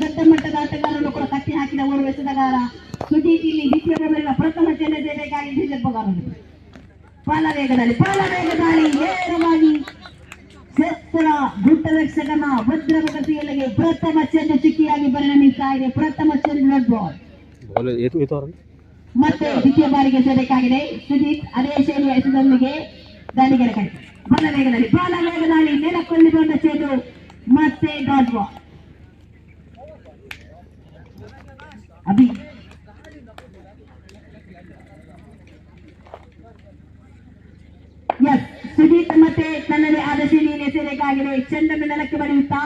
ದೊಡ್ಡ ಮಟ್ಟದ ಆಟಗಾರರನ್ನು ಕೂಡ ಕಟ್ಟಿ ಹಾಕಿದ ಓರ್ವ ಎಸೆತಗಾರ ಸುದೀಪ್ ಇಲ್ಲಿ ದ್ವಿತೀಯ ಓವರಿನ ಪ್ರಥಮ ಚೆನ್ನದೇವೆಗಾಗಿ ನಿಜಪ್ಪಗಾರರು ಪಾಲವೇಗದಲ್ಲಿ ನೇರವಾಗಿ ಕ್ಷೇತ್ರ ಗುಟ್ಟರಕ್ಷಕನ ಭದ್ರಮಗತಿಯಲ್ಲಿಗೆ ಪ್ರಥಮ ಚೆಂಡು ಚಿಕ್ಕಿಯಾಗಿ ಪರಿಣಮಿಸ್ತಾ ಇದೆ. ಪ್ರಥಮ ಚೆಂಡು ರೆಡ್ ಬಾಲ್. ಮತ್ತೆ ದ್ವಿತೀಯ ಬಾರಿಗೆ ಎಸೆಯಬೇಕಾಗಿದೆ ಸುದೀಪ್. ಅದೇ ಶೈಲಿಯ ಎಸೆದೊಂದಿಗೆ ದಾಳಿಗೆ ಕಡೆ ಬಾಲವೇಗದಲ್ಲಿ ನೆಲಕ್ಕೊಳ್ಳಿ ಬಂದ ಚೆಂಡು ಮತ್ತೆ dot ball. Abhi S Sudeep ಮತ್ತೆ ತನ್ನದೇ ಆದ ಶೈಲಿಯಲ್ಲಿ ಎಸೆಯಬೇಕಾಗಿದೆ. ಚೆಂಡನ್ನು ನೆಲಕ್ಕೆ ಬಡಿಯುತ್ತಾ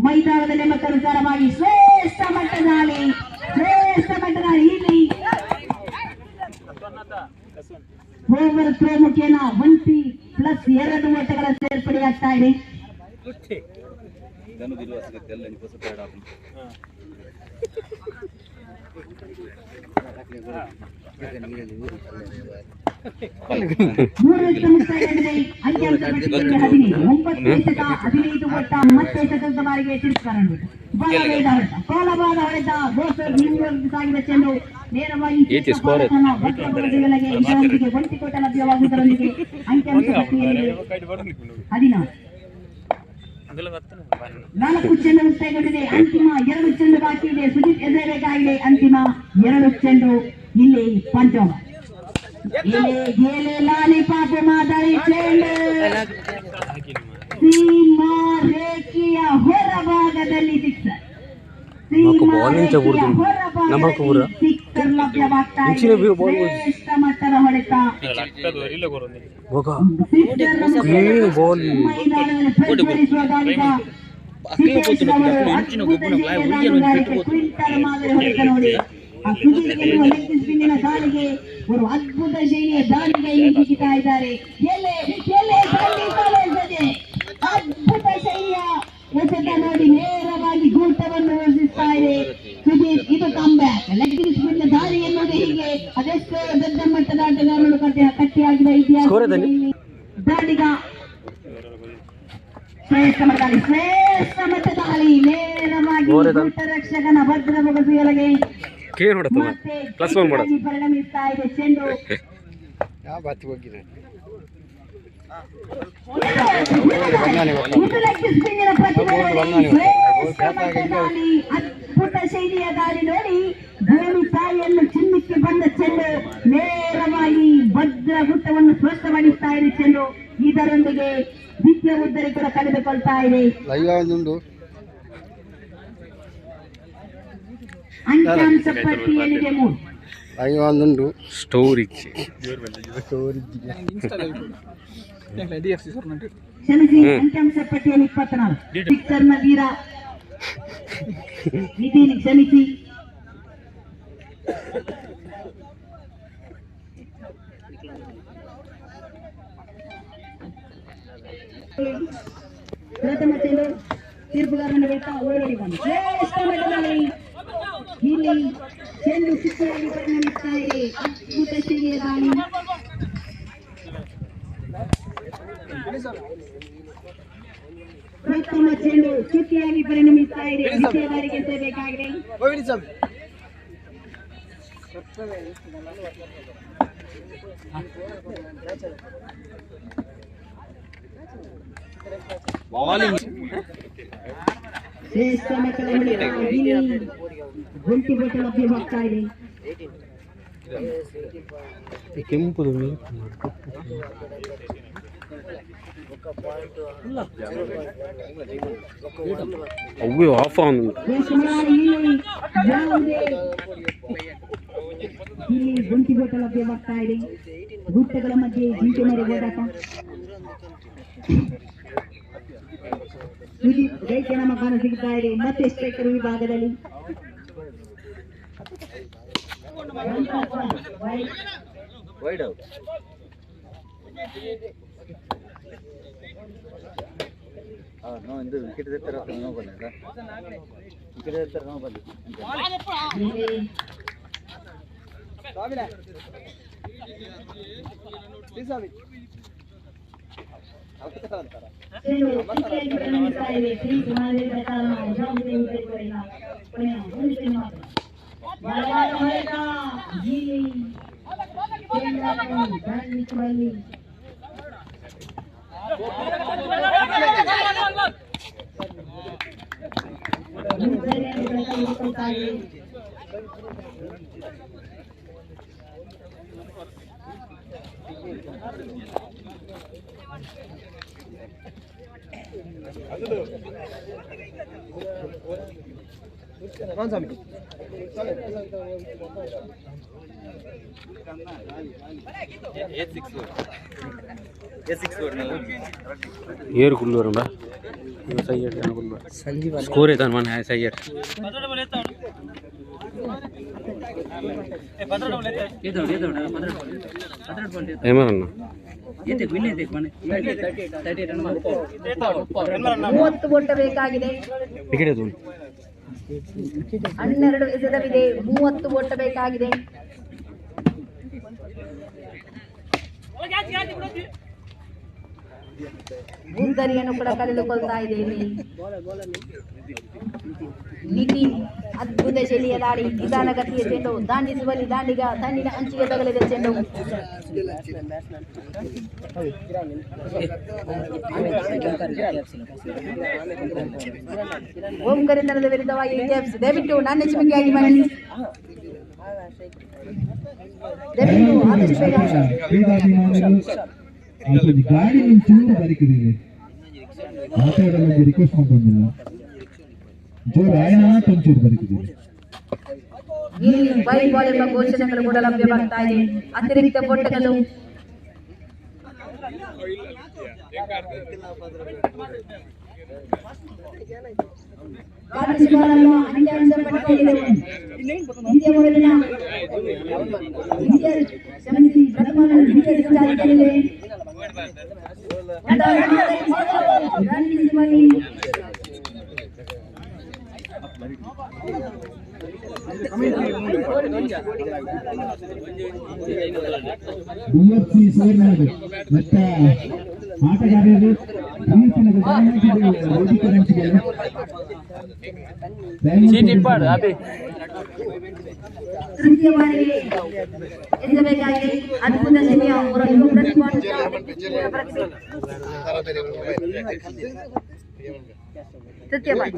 ಮೈದಾನದಲ್ಲಿ ಮತ್ತನುಸಾರವಾಗಿ ಶ್ರೇಷ್ಠ ಮಟ್ಟದ ಇಲ್ಲಿ ಓವರ್ ಥ್ರೋ ಮುಖೇನ 1+2 ಓಟಗಳ ಸೇರ್ಪಡೆಯಾಗ್ತಾ ಇದೆ. ಬಾರಿಗೆ ತಿರುಗಿದ ಚೆಂಡು ನೇರವಾಗಿ ಒಂಟಿಕೋಟ ಲಭ್ಯವಾಗುವುದರೊಂದಿಗೆ ಅಂಕಿಅಂಶ ಪಟ್ಟಿಯಲ್ಲಿ 14 ಚೆಂಡು ಮುಕ್ತಾಯಗೊಂಡಿದೆ. ಅಂತಿಮ 2 ಚೆಂಡು ಬಾಕಿ ಇದೆ. ಸುದೀಪ್ ಎಸೆಯಬೇಕಾಗಿದೆ ಅಂತಿಮ 2 ಚೆಂಡು. ಇಲ್ಲಿ ಪಂಚಮ ಲಾಲಿಪಾಪು ಮಾದರಿ ಚೆಂಡು ಸೀಮಾ ರೇಖೆಯ ಹೊರಭಾಗದಲ್ಲಿ ಸಿಕ್ಸರ್ ಲಭ್ಯವಾಗ್ತಾ ಇದೆ. ಶ್ರೇಷ್ಠ ಮಟ್ಟದ ಹೊಡೆತ ದಾಳಿಗೆ ಒಂದು ಅದ್ಭುತ ಶೈಲಿಯ ದಾಳಿಗೆ ಹಿಡಿತಾ ಇದ್ದಾರೆ. ಅದ್ಭುತ ಶೈಲಿಯ ಎಸೆತ ನೋಡಿ ನೇರವಾಗಿ ಗೂಟವನ್ನು ವರ್ಧಿಸ್ತಾ ಇದೆ ಸುದೀಪ್. ಇದು ಕಂಬ್ಯಾಕ್ ಲೆಗ್ ಸ್ಪಿನ್ ದಾಳಿ ಎನ್ನುವುದು ಹೀಗೆ. ಅದೆಷ್ಟೋ ದೊಡ್ಡ ಮಟ್ಟದ ಆಟಗಾರರು ಕಟ್ಟಿಯಾಗಿರುವ ಇತಿಹಾಸ ದಾಳಿಗ ಶ್ರೇಷ್ಠ ಮಟ್ಟದ ದಾಳಿ ನೇರವಾಗಿ ರಕ್ಷಕನ ಭದ್ರ ಮುಗಿಸಿಯೊಳಗೆ ಪರಿಣಮಿಸ್ತಾ ಇದೆ ಚೆಂಡು. ಅದ್ಭುತ ಶೈಲಿಯ ದಾಳಿ ನೋಡಿ ಭೂಮಿ ತಾಯಿಯನ್ನು ಚಿನ್ನಕ್ಕೆ ಬಂದ ಚೆಂಡು ನೇರವಾಗಿ ಭದ್ರ ಗುಟ್ಟವನ್ನು ಸ್ವಸ್ಥಪಡಿಸ್ತಾ ಇದೆ ಚೆಂಡು. ಇದರೊಂದಿಗೆ ದ್ವಿತೀಯ ಉದ್ದರಿ ಕೂಡ ಕಳೆದುಕೊಳ್ತಾ ಇದೆ. ಅಂಕಿಅಂಶ ಪಟ್ಟಿಯಲ್ಲಿದೆ 3 ಸ್ಟೋರಿ ಕ್ಷಮಿಸಿ. ಅಂಕಿಅಂಶ ಪಟ್ಟಿಯಲ್ಲಿ 24 ಸಿಕ್ಸರ್ನ ವೀರ ನಿಧೀನ್ ಕ್ಷಮಿಸಿ. ಪ್ರಥಮ ಚೆಂಡು ತೀರ್ಪುಗಾರನ ಬೆಟ್ಟ ಓಡಿ ಬಂದು ಶ್ರೇಷ್ಠ ಮಟ್ಟದಲ್ಲಿ ಇಲ್ಲಿ ಚೆಂಡು ಸಿಕ್ಕಿಯಾಗಿ ಪರಿಣಮಿಸ್ತಾ ಇದೆ. ಅದ್ಭುತ ಶೈಲಿಯ ದಾಳಿ ಪ್ರಥಮ ಚೆಂಡು ಚುಕ್ಕಿಯಾಗಿ ಪರಿಣಮಿಸ್ತಾ ಇದೆ. ದ್ವಿತೀಯ ಬಾರಿಗೆ ಎಸೆಯಬೇಕಾಗಿದೆ. ಶ್ರೇಷ್ಠ ಮಟ್ಟದ ಗುಂಟಿ ಬೋಟ ಲಭ್ಯವಾಗ್ತಾ ಇದೆ. ಕೆಂಪು ಅವು ಆಫ್ ಇಲ್ಲಿ ಗುಂಟಿ ಬೋಟ ಲಭ್ಯವಾಗ್ತಾ ಇದೆ. ಗುಟ್ಟಗಳ ಮಧ್ಯೆ ಜಿಂಕೆ ಮರಿ ಓಡಾಟ. ರೇಖೆ ನಮ್ಮ ಕಾಣ ಸಿಗ್ತಾ ಇದೆ. ಮತ್ತೆ ಸ್ಟ್ರೈಕರ್ ವಿಭಾಗದಲ್ಲಿ ವೈಡ್ ಔಟ್. ನಾವು ಇಂದು ವಿಕೆಟ್ ತೆತ್ತರ ನಾವು ಬಲ್ಲ ವಿಕೆಟ್ ತೆತ್ತರ ನಾವು ಬಲ್ಲ ಚೆಂಡು ಕ್ರಿಕೆಟ್ ನಡೆಸ್ತಾ ಇದೆ. ಕ್ರೀಸ್ ಮಾಡಿದ ಕಾರಣ ಯಾವುದೇ ಉದ್ದೇಶಗಳಿಲ್ಲ. ಕೊನೆಯ ಒಂದು ಚೆಂಡು ಮಾತ್ರ. ಬಲವಾದ ಹೊಡೆತ. ಗಿಲ್ಲಿ ಚೆಂಡನ್ನು ದಂಡಿಸುವಲ್ಲಿ ಏರು ಕುಲ್ಲೂರು ಬಾ ಸೈಯಡ್ ಸ್ಕೋರ್ ಐತಾನ ಮನೆ ಸೈಯಡ್ ఏమన్నా 30 ಬೊಟ್ಟ ಬೇಕಾಗಿದೆ. ವಿಕೆಟ್ ಅದು 12 ಎಸೆದವಿದೆ. 30 ಬೊಟ್ಟ ಬೇಕಾಗಿದೆ. ಗುಂದರಿಯನ್ನು ಕೂಡ ಕಳೆದುಕೊಳ್ತಾ ಇದೆ ಇಲ್ಲಿ. ನಿತಿನ್ ಅದ್ಭುತ ಶೈಲಿಯ ದಾಳಿ. ನಿಧಾನಗತಿಯ ಚೆಂಡು ದಾಂಡಿಸುವಲ್ಲಿ ದಾಂಡಿಗ ತಣ್ಣಿನ ಅಂಚಿಗೆ ತಗಲಿದ ಚೆಂಡು. ಓಂಕರಿತನದ ವಿರುದ್ಧವಾಗಿ ಕ್ಯಾಪ್ಸ್. ದಯವಿಟ್ಟು ನನ್ನ ಹೆಚ್ಚುವಿಕೆಯಾಗಿ ಬನ್ನಿ. ದಯವಿಟ್ಟು ಆದಷ್ಟು ಬೇಗ. ಗಾಡಿ ಒಂಚೂರು ಬರಿಕಿದೆ ಮಾತಾಡೋದು ರಿಕ್ವೆಸ್ಟ್ ಮಾಡ್ಕೊಂಡಿಲ್ಲ ಜೋರು ಆಯ್ನ ಒಂಚೂರು ಬರಿಕಿದೆ. ಇಲ್ಲಿ ವೈಡ್ ಬಾಲ್ ಎಂಬ ಘೋಷಣೆಗಳು ಕೂಡ ಲಭ್ಯವಾಗ್ತಾ ಇದೆ. ಅತಿರಿಕ್ತ ಬೊಟ್ಟಗಳು ಅಂತ್ಯಾಂಶ ಪಟ್ಟಿಯಾಗಿದೆ. ಇಂಡಿಯಾ ಮೊದಲಿನ UFC ಸೇರ್ನಾಡು ಮತ್ತ ಆಟಗಾರರು ತೃತೀಯ ಬಾರಿಗೆ ಎಸೆಯಬೇಕಾಗಿ ಅದ್ಭುತ ಶೈಲಿಯ ಹೊರಗಿನ ಪ್ರತಿಭಾನ್ವಿತ ತೃತೀಯ ಬಾರಿ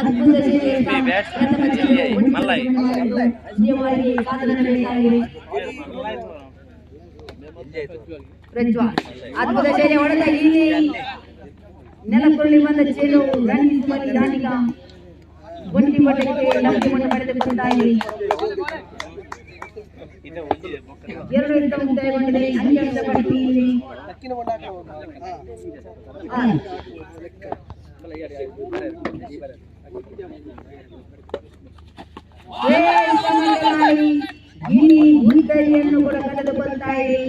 ಅದ್ಭುತ ಶೈಲಿಯ ಅದ್ಭುತ ಶೈಲಿಯ ಹೊಡೆತ. ಇಲ್ಲಿ ನೆಲಕ್ಕುರುಳಿ ಬಂದ ಚೆಂಡು ರಂಜಿಸುವಲ್ಲಿ ದಾಂಡಿಗ ಒಂಟಿ ಬಟ್ಟೆಗೆ ಲಂಬವನ್ನು ಪಡೆದುಕೊಳ್ತಾ ಇದೆ. 2 ಇಂದ ಮುಕ್ತಾಯಗೊಂಡಿದೆ ಅಂತ್ಯಾಂಶ ಪಟ್ಟಿಯಲ್ಲಿ. ಇಲ್ಲಿ ಗುಂದರಿಯನ್ನು ಕೂಡ ಕಳೆದುಕೊಳ್ತಾ ಇದೆ.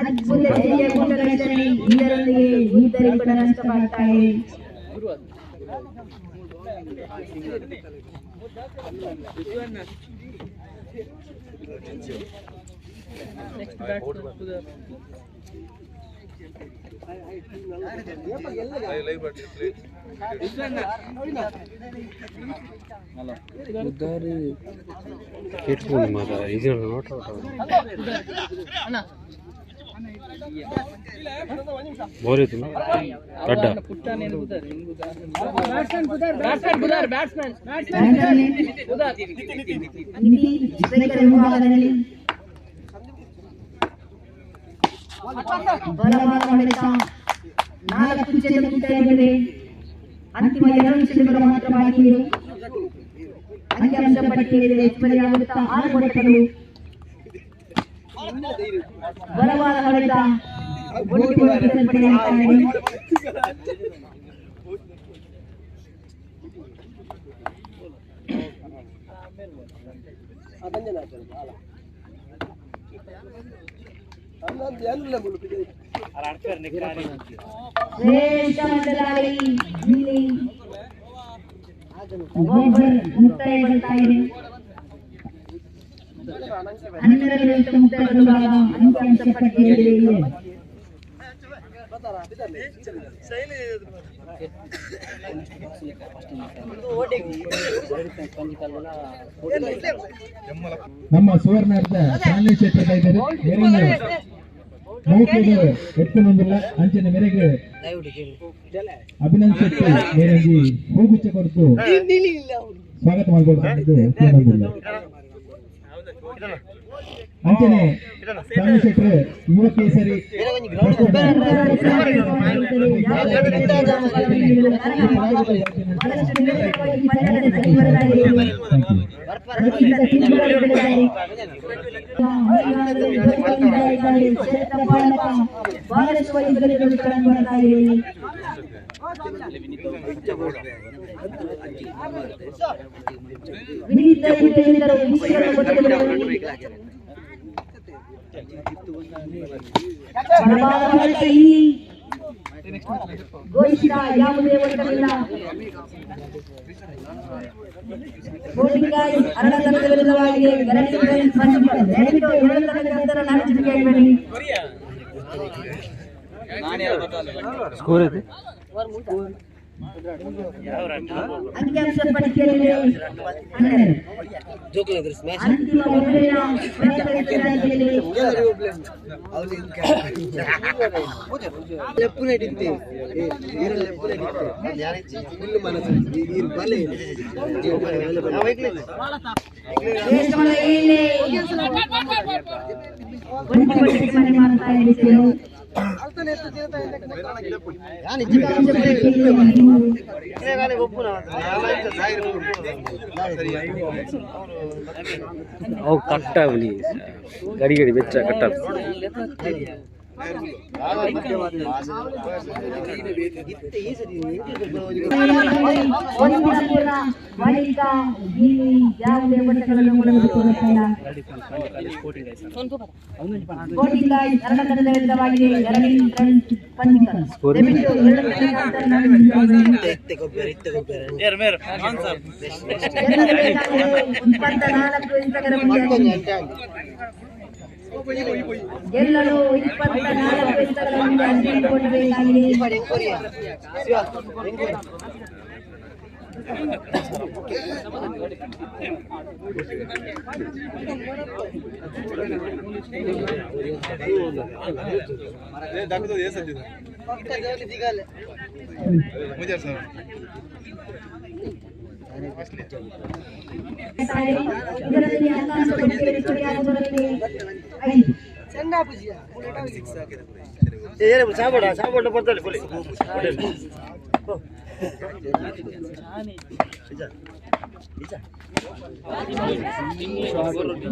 ಅದ್ಭುತ ಶೈಲಿಯ ಗುಂಡ ರಚನೆ. ಇದರೊಂದಿಗೆ ಗುಂದರಿ ಕೂಡ ನಷ್ಟವಾಗ್ತಾ ಇದೆ. ಕೇಟ್ಕೊಂಡು ಮಾತ ಇದು ನೋಟ ಬೋರ್ ಐತಿ ದಡ್ಡ ಬಲವಾದ ಹೊಡೆತ. 4 ಚೆಂಡು ಮುಕ್ತಾಯಗೊಂಡಿದೆ. ಅಂತಿಮ 2 ಚೆಂಡುಗಳು ಮಾತ್ರ ಬಾಕಿ ಇದೆ. ಅಂತ್ಯಾಂಶ ಪಟ್ಟಿಯಲ್ಲಿ ಹೆಚ್ಚುವರಿಯಾಗುತ್ತಾ 6 ಬೊಟ್ಟಗಳು. ಬಲವಾದ ಹೊಡೆತ. ಒಟ್ಟು ಸೇರ್ಪಡೆಯಾಗ್ತಾ ಇದೆ. ಅನ್ನೊಂದು ಎಲ್ಲ ಶ್ರೇಷ್ಠ ಮಂಡಲಾಳಿ ಇಲ್ಲಿ ಮುಕ್ತಾಯ ಬರ್ತಾ ಇದೆ. 12 ನಿಮಿಷ ಮುಕ್ತಾಯ ಬರುವಾಗ ಅಂಕ ಪಟ್ಟಿಯಲ್ಲಿ ನಮ್ಮ ಸುವರ್ಣಾರ್ಧ ಚಾಲನೆ ಕ್ಷೇತ್ರದ ಇದ್ದಾರೆ ನೌಕೆಗೆ ಎತ್ತುನೊಂದಿಲ್ಲ ಅಂಚಿನ ಮೇರೆಗೆ ಅಭಿನಂದ್ ಶೆಟ್ಟಿ ಮೇರೆಂಜಿ ಹೂಗುಚ್ಚ ಕೊಟ್ಟು ಸ್ವಾಗತ ಮಾಡಿಕೊಡ್ತಕ್ಕಂಥದ್ದು ಎತ್ತುನೊಂದಿಲ್ಲ ಅಂಚನೆ ಚಂದ್ರಶೇಖರ್ ಯುವ ಕೇಸರಿ ಗೋಯಿಷ್ಟ ಯಾವುದೇ ಒತ್ತಡವಿಲ್ಲ. ಕೋಟಿಕಾಯಿ ಅರಳತನದ ವಿರುದ್ಧವಾಗಿದೆ. ಸ್ಕೋರ್ ಐತಿ ಅಂಕಿಅಂಶ ಪಟ್ಟಿಯಲ್ಲಿ ಅಂತಿಮ ಮುಂದಿನ ಮಾಡ್ತಾ ಇದ್ದೇವೆ. ಅವು ಕಟ್ಟಾವಲಿ ಗಡಿ ಗಡಿ ಬೆಚ್ಚ ಕಟ್ಟಾವ ಯಾವುದೇ ಒತ್ತಡಗಳನ್ನು ಗೆಲ್ಲಲು 24 ಎಸೆತಗಳ ಮುಂದೆ ಅಂತಿಮಗೊಳ್ಳಬೇಕಾಗಿದೆ. ಇದರಲ್ಲಿ ಅಂಕಾಂಶ ಪಟ್ಟಿಯಲ್ಲಿ ಸರಿಯಾದವರಲ್ಲಿ 5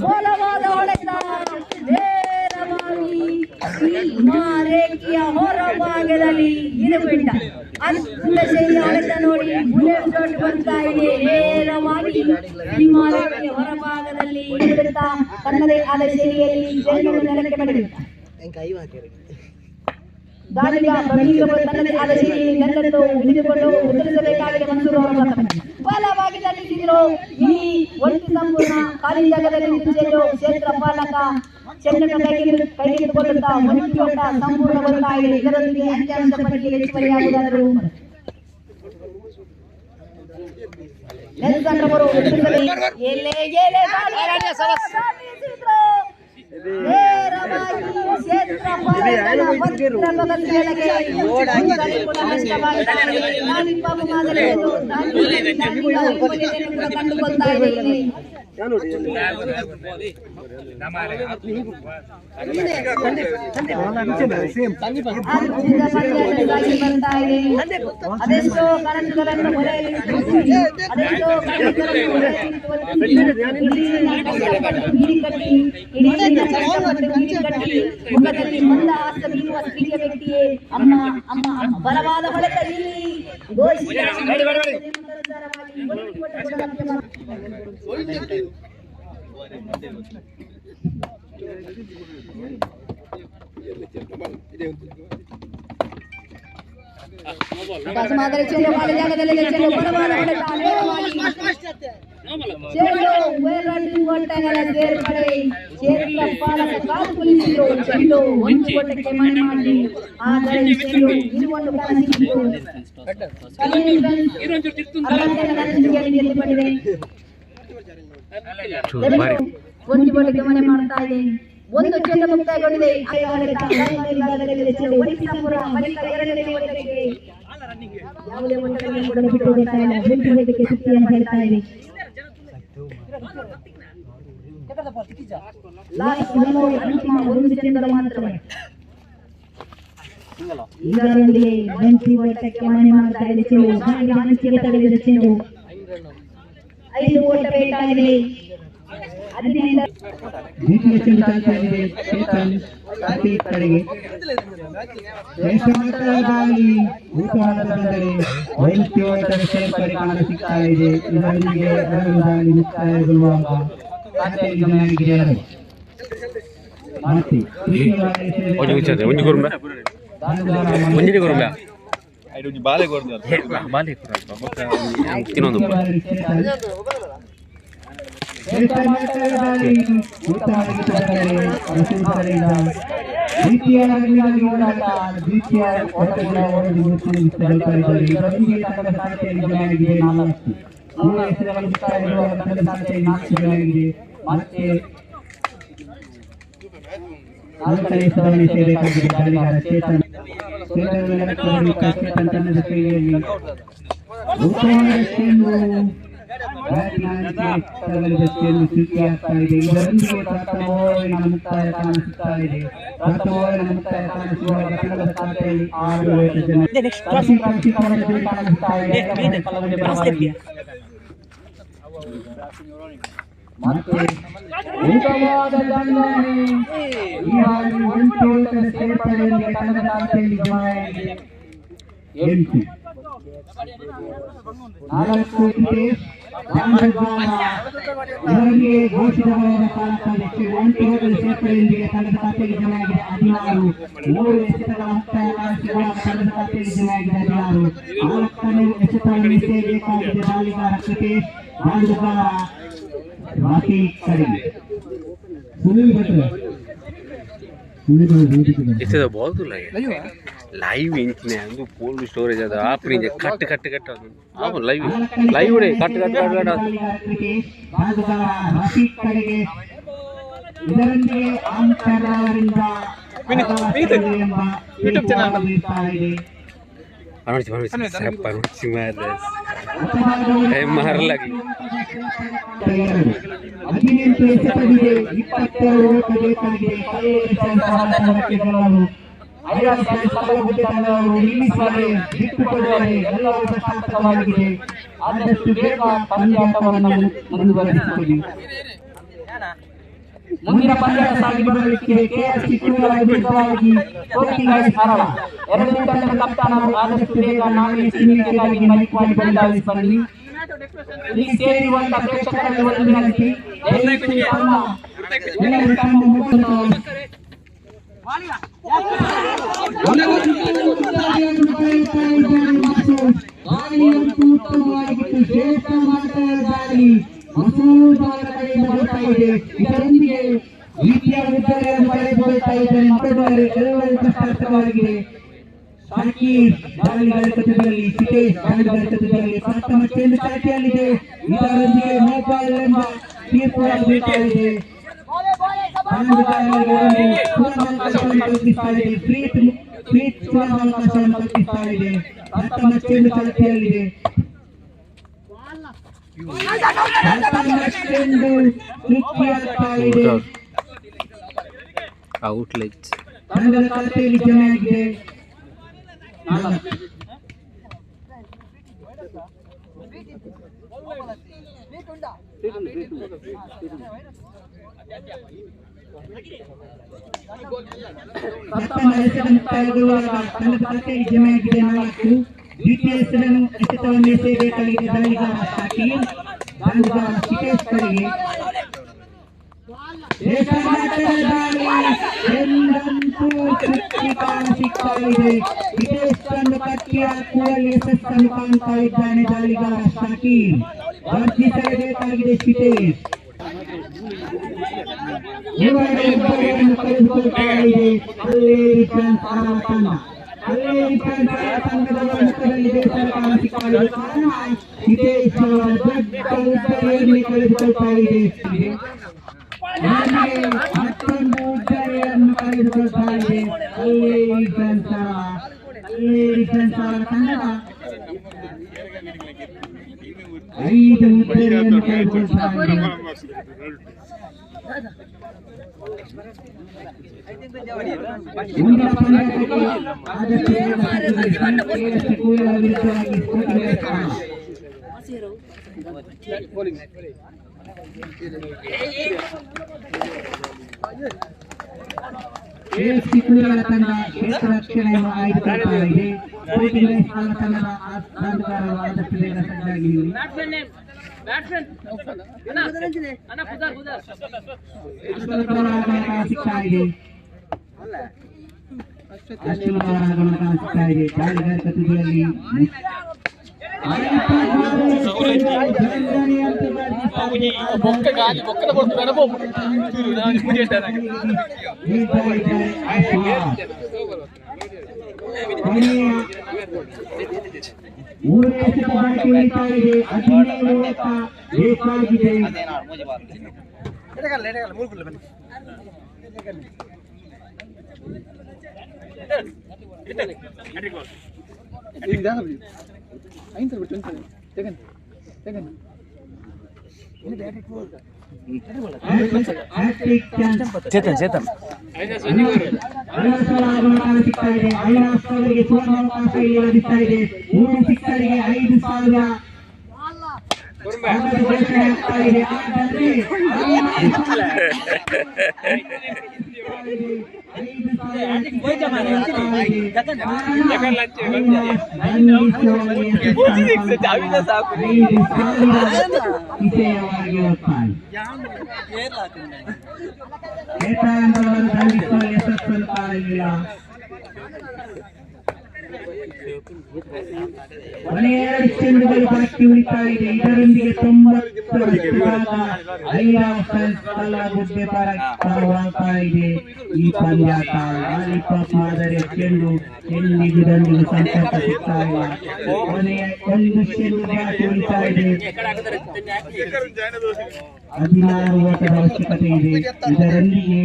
ಬೋಲವಾದ ಹೊಡೆತ ನೇರವಾಗಿ ರೇಖೆಯ ಹೊರಭಾಗದಲ್ಲಿ ಇಳಿಬಿಟ್ಟ. ಅದ್ಭುತ ಶೈಲಿಯ ಹೊಡೆತ ನೋಡಿ ಬುಲೆಟ್ ಶಾಟ್ ಬರ್ತಾ ಇದೆ. ನೇರವಾಗಿ ರೇಖೆಯ ಹೊರಭಾಗದಲ್ಲಿ ಇಳಿಬಿಡುತ್ತಾ ತನ್ನದೇ ಆದ ಶೈಲಿಯಲ್ಲಿ ಚೆಂಡನ್ನು ನೆಲಕ್ಕೆ ಪಡೆದಿದ್ದ. ದಾಳಿಗ ಪ್ರವೀಣ್ ತನ್ನದೇ ಆದ ಶೈಲಿಯಲ್ಲಿ ನೆಲ್ಲನ್ನು ಹಿಡಿದುಕೊಂಡು ಉತ್ತರಿಸಬೇಕಾಗಿದೆ. ಮನ್ಸೂರ್ ಅವರ ಬಲವಾಗಿ ತಳ್ಳಿಸಿದ್ರು. ಈ ಒಟ್ಟು ಸಂಪೂರ್ಣ ಖಾಲಿ ಜಾಗದಲ್ಲಿ ಚೆಂಡು ಕ್ಷೇತ್ರ ಪಾಲಕ ಚೆಂಡನ್ನು ಕೈಗೆತ್ತಿಕೊಳ್ಳುತ್ತಾ ಒಂಟಿ ಓಟ ಸಂಪೂರ್ಣಗೊಳ್ತಾ ಇದೆ. ಇದರೊಂದಿಗೆ ಅಂಕಿಅಂಶ ಪಟ್ಟಿಯಲ್ಲಿ ಹೆಚ್ಚುವರಿಯಾಗುವುದಾದರೂ ನೆಲ್ಸನ್ ಅವರು ಕಂಡುಕೊಳ್ತಾ ಇದೆ. ಅದೆಷ್ಟೋ ಕನಸುಗಳನ್ನು ಮುಖದಲ್ಲಿ ಮಂದ ಹಾಸ ಬೀರುವ ಸ್ತ್ರೀಯ ವ್ಯಕ್ತಿಯೇ ಅಮ್ಮ ಅಮ್ಮ ಅಮ್ಮ. ಬಲವಾದ ಹೊಡೆತ ಇಲ್ಲಿ ಮಾದರಿ ಚೆಂಡು ಬಾಲ ಜಾಗದಲ್ಲಿ ಚೆಂಡು ಬಲವಾದ ಹೊಡೆತ ನೇರವಾಗಿ ಚೆಂಡು ವೇರಡಿ ಒಟ್ಟಗಳ ಸೇರ್ಪಡೆ ಕ್ಷೇತ್ರ ಪಾಲಕ ಕಾಲು ಕುಲಿಸಿದ್ರು ಚೆಂಡು ಒಂದು ಒಟ್ಟಕ್ಕೆ ಮನೆ ಮಾಡಿ ಆದರೆ ಚೆಂಡು ಇರುವೊಂದು ಕನಸಿತ್ತು ಗೆಲ್ಲುಪಟ್ಟಿದೆ ಒಂದು ಒಟ್ಟಿಗೆ ಮನೆ ಮಾಡ್ತಾ ಇದೆ ಒಂದು ಚೆಂಡು ಮುಕ್ತಾಯಗೊಂಡಿದೆ ವನಿತಾಪುರ ಬಳಿಕ ಎರಡನೇ ಒಟ್ಟಿಗೆ ಯಾವುದೇ ಒಟ್ಟಲ್ಲಿ ಕೂಡ ಬಿಟ್ಟು ಹೋಗ್ತಾ ಇಲ್ಲ ಗುಂಪು ವೇದಿಕೆ ಸುತ್ತಿಯನ್ನು ಹೇಳ್ತಾ ಇದೆ ಅಂತಿಮ ಒಂದು ಚೆಂಡು ಮಾತ್ರವೇ ಇದರೊಂದಿಗೆ ಬೆಂಚಿ ಓಟಕ್ಕೆ ಮನೆ ಮಾಡ್ತಾ ಇದೆ ಚೆಂಡು ಮನಸ್ಸಿಗೆ ತಡೆದಿದೆ ಚೆಂಡು 5 ಓಟ ಬೇಕಾಗಿದೆ ದ್ವಿತೀಯ ಚೆಂಡು ಚಾಲ್ತಾ ಇದೆ ಚೇತನ್ ಕಾರ್ತಿಕ್ ಕಡೆಗೆ ದಾಳಿ ಊಟವಾದ ಬಂದರೆ ವೈದ್ಯ ಓಟದ ಸೇರ್ಪಡೆ ಕಾಣಲು ಸಿಗ್ತಾ ಇದೆ ಇದರೊಂದಿಗೆ ಎರಡು ದಾಳಿ ಮುಕ್ತಾಯಗೊಳ್ಳುವಾಗ ಖಾತೆಯಲ್ಲಿ ಗಮನಾಗಿದೆ ಎರಡು ಮತ್ತೆ ನಾಲ್ಕನೇ ಸ್ಥಾನಕ್ಕೆ ಸೇರಬೇಕಾಗಿದೆ ದಾಳಿಗಾರ ಚೇತನ್ ಚೇತನ್ ತಂಡದ ಕೈಯಲ್ಲಿ ಸೃಷ್ಟಿಯಾಗ್ತಾ ಇದೆ ಇದರೊಂದಿಗೆ ಪ್ರಥಮ ಓವರಿನ ಮುಕ್ತಾಯ ಕಾಣಿಸುತ್ತಾ ಇದೆ ಪ್ರಥಮ ಓವರಿನ ಮುಕ್ತಾಯ ಕಾಣಿಸುವಾಗ ತಂಡದ ಖಾತೆಯಲ್ಲಿ 6 ಜನ ಕಾಣಿಸುತ್ತಾ ಇದೆ ಮತ್ತೆ ಉತ್ತಮವಾದ ದಂಡನೆ ಈ ಬಾರಿ ಒಂದು ಓಟದ ಸೇರ್ಪಡೆಯೊಂದಿಗೆ ತಂಡದ ಖಾತೆಯಲ್ಲಿ ಜಮಾಯಿಸಿದೆ 8 4 ವಿಕೆಟ್ ಇವರಿಗೆ ಘೋಷಿತವಾದ ಕಾಲಕ್ಕೆ ಒಂದು ಓಟದ ಸೇರ್ಪಡೆಯೊಂದಿಗೆ ತಂಡದ ಖಾತೆಯಲ್ಲಿ ಜಮಾಯಿಸಿದೆ 16 3 ಎಸೆತಗಳ ಮುಕ್ತಾಯ ಕಾಣಿಸುವಾಗ ತಂಡದ ಖಾತೆಯಲ್ಲಿ ಜಮಾಯಿಸಿದೆ 16 4ನೇ ಎಸೆತವನ್ನು ಸೇರಬೇಕಾಗಿದೆ ದಾಳಿಗಾರ ಕ್ರಿಕೇಶ್ ಬಾಂಧುಗಾರ राती करेंगे सुनील भट्ट इसे तो बहुत लगे लाइव इंच ने अंदू कोल्ड स्टोरेज है आप नहीं कट कट कट आप लाइव लाइव उड़े कट कट कट कट राती करेंगे ಇದರೊಂದಿಗೆ ಅಂತರವರಿಂದ ಯೂಟ್ಯೂಬ್ ಚಾನೆಲ್ मार लगी 18 ಎಸೆತವಿದೆ 22 ಓಟ ಬೇಕಾಗಿದೆ ಎಲ್ಲವೂ ಪ್ರಶಾಂತವಾಗಿದೆ ಆದಷ್ಟು ಬೇಗ ಪಂದ್ಯಾಟವನ್ನು ಮುಂದುವರಿಸಿಕೊಳ್ಳಿ ಮುಂದಿನ ಪಂದ್ಯಾಟ ಸಾಗಿ ಬರಲಿಕ್ಕೆ ಕೆಎಫ್ಸಿ ಕುಣಿಗಲ ವಿರುದ್ಧವಾಗಿ ಕೋಚಿಂಗ್ ಸರಳ ಎರಡು ತಂಡದ ಕಪ್ತಾನರು ಆದಷ್ಟು ಬೇಗ ನಾವೇ ಸಿನಿಮೆಗಾಗಿ ಮೈಕ್ ಮಾಡಿ ಬದಲಾಯಿಸಿ ಬನ್ನಿ ಇಲ್ಲಿ ಸೇರಿರುವಂತಹ ಪ್ರೇಕ್ಷಕರಲ್ಲಿ ಒಂದು ವಿನಂತಿ ಇದರೊಂದಿಗೆ ರೀತಿಯ ಉತ್ತರಗಳನ್ನು ಪಡೆದುಕೊಳ್ತಾ ಇದ್ದಾರೆ ಮಕ್ಕಳು ಎಲ್ಲವೂ ಪ್ರಶಾಂತವಾಗಿದೆ ಶಾಕೀರ್ ದಾಳಿಗಳ ಕಥೆಯಲ್ಲಿ ಸಿಕೇಶ್ ದಾಳಿಗಳ ಕಥೆಯಲ್ಲಿ ಪ್ರಥಮ ಚೆಂಡು ಚಾಟಿಯಲ್ಲಿದೆ ಇದರೊಂದಿಗೆ ಮೊಬೈಲ್ ಎಂಬ ತೀರ್ಪುಗಾಗಬೇಕಾಗಿದೆ ಕಲ್ಪಿಸ್ತಾ ಇದೆ ಪ್ರೀತ್ ಸುವರ್ಣಾವಕಾಶವನ್ನು ಕಲ್ಪಿಸ್ತಾ ಇದೆ ಪ್ರಥಮ ಚೆಂಡು ಚಾಟಿಯಲ್ಲಿದೆ ಔಟ್ಲೆಟ್ ತಂಡದ ಖಾತೆಯಲ್ಲಿ ಜಮೆಯಾಗಿದೆ ಪ್ರಥಮ ಎಸೆತ ಮುಕ್ತಾಯಗೊಳ್ಳುವಾಗ ತಂಡದ ಖಾತೆಯಲ್ಲಿ ಜಮೆಯಾಗಿದೆ 4 ದ್ವಿತೀಯ ಎಸೆತವನ್ನು ಎಸೆಯಬೇಕಾಗಿದೆ ದಾಳಿಗಾರ ಶಾಕೀರ್ ದಾಳಿಗಾರ ಸಿಕೇಶ್ ಕಡೆಗೆ ಎಂದಂತೂ ಚುಕ್ಕಿ ಕಾಣಿಸುತ್ತಾ ಇದೆ. ಹಿತೇಶನ್ನು ಕಟ್ಟಿ ಹಾಕುವಲ್ಲಿ ಯಶಸ್ಸನ್ನು ಕಾಣ್ತಾ ಇದ್ದಾನೆ ದಾಳಿಗಾರ ಶಾಕೀರ್. ವರ್ಧಿಸಲೇಬೇಕಾಗಿದೆ ಹಿತೇಶ್. ಇಬ್ಬರನ್ನು ಕಳೆದುಕೊಳ್ತಾ ಇದೆ ಹಲ್ಲೇರಿ ಫ್ಯಾನ್ಸ್ ಆಡುವ ತಂಡ. ಹಲ್ಲೇರಿ ಫ್ಯಾನ್ಸ್ ಆಡುವ ತಂಡದ ಮುಖದಲ್ಲಿ ಬೇಸರ ಕಾಣಿಸುತ್ತಾ ಇದೆ. ಕಾರಣ ಹಿತೇಶ್ ಅವರ ದೊಡ್ಡ ಉದ್ದರಿಯನ್ನು ಕಳೆದುಕೊಳ್ತಾ ಇದೆ. ಮತ್ತೊಂದು ಉದ್ದರಿಯನ್ನು ಕಳೆದುಕೊಳ್ತಾ ಇದೆ ಹಲ್ಲೇರಿ ಫ್ಯಾನ್ಸ್ ಅವರ ತಂಡದ 5 ಉದ್ದರಿಯನ್ನು ಕಳೆದುಕೊಳ್ತಾ ಇದೆ. ಮುಂದಿನ ಪಂದ್ಯಕ್ಕೆ ಆದಷ್ಟು ವಿರುದ್ಧವಾಗಿ ಕೂಡಲ ತಂಡ ರಕ್ಷಣೆಯನ್ನು ಆಯ್ದುಕೊಳ್ತಾ ಇದೆ. ತಂಡದ ಆಟಗಾರರು ಆದಷ್ಟು ಬೇಗ ಸಜ್ಜಾಗಿ ಸಿಗ್ತಾ ಇದೆ. ಸಿಗ್ತಾ ಇದೆ ದಾಳಿಗಾರ ತುದಿಯಲ್ಲಿ ಬೇಕಾಗಿದೆ. ಚೇತನ್ ಸಿಗ್ತಾ ಇದೆ. ಐರಾಸ್ಗೆ ಸುವರ್ಣಾವಕಾಶ ಇಲ್ಲಿ ಲಭಿಸ್ತಾ ಇದೆ. 3 ಸಿಕ್ಸರಿಗೆ 5,000 ಘೋಷಣೆ ಆಗ್ತಾ ಇದೆ. ಯಶಸ್ಸನ್ನು ಕಾಣಲಿಲ್ಲ. ಕೊನೆಯ 2 ಚೆಂಡುಗಳು ಬಾಕಿ ಉಳಿತಾ ಇದೆ. ಇದರೊಂದಿಗೆ 90 ಪರವಾಗ್ತಾ ಇದೆ ಈ ಪಂದ್ಯಾಟ. ಲಾಲಿಪಾಪ್ ಮಾದರಿಯ ಚೆಂಡು ಎಂದಿಗೂ ಸಂಪರ್ಕ ಸಿಗ್ತಾ ಇಲ್ಲ. ಕೊನೆಯ 1 ಚೆಂಡು ಬಾಕಿ ಉಳಿತಾ ಇದೆ. 16 ಓಟದ ಅವಶ್ಯಕತೆ ಇದೆ. ಇದರೊಂದಿಗೆ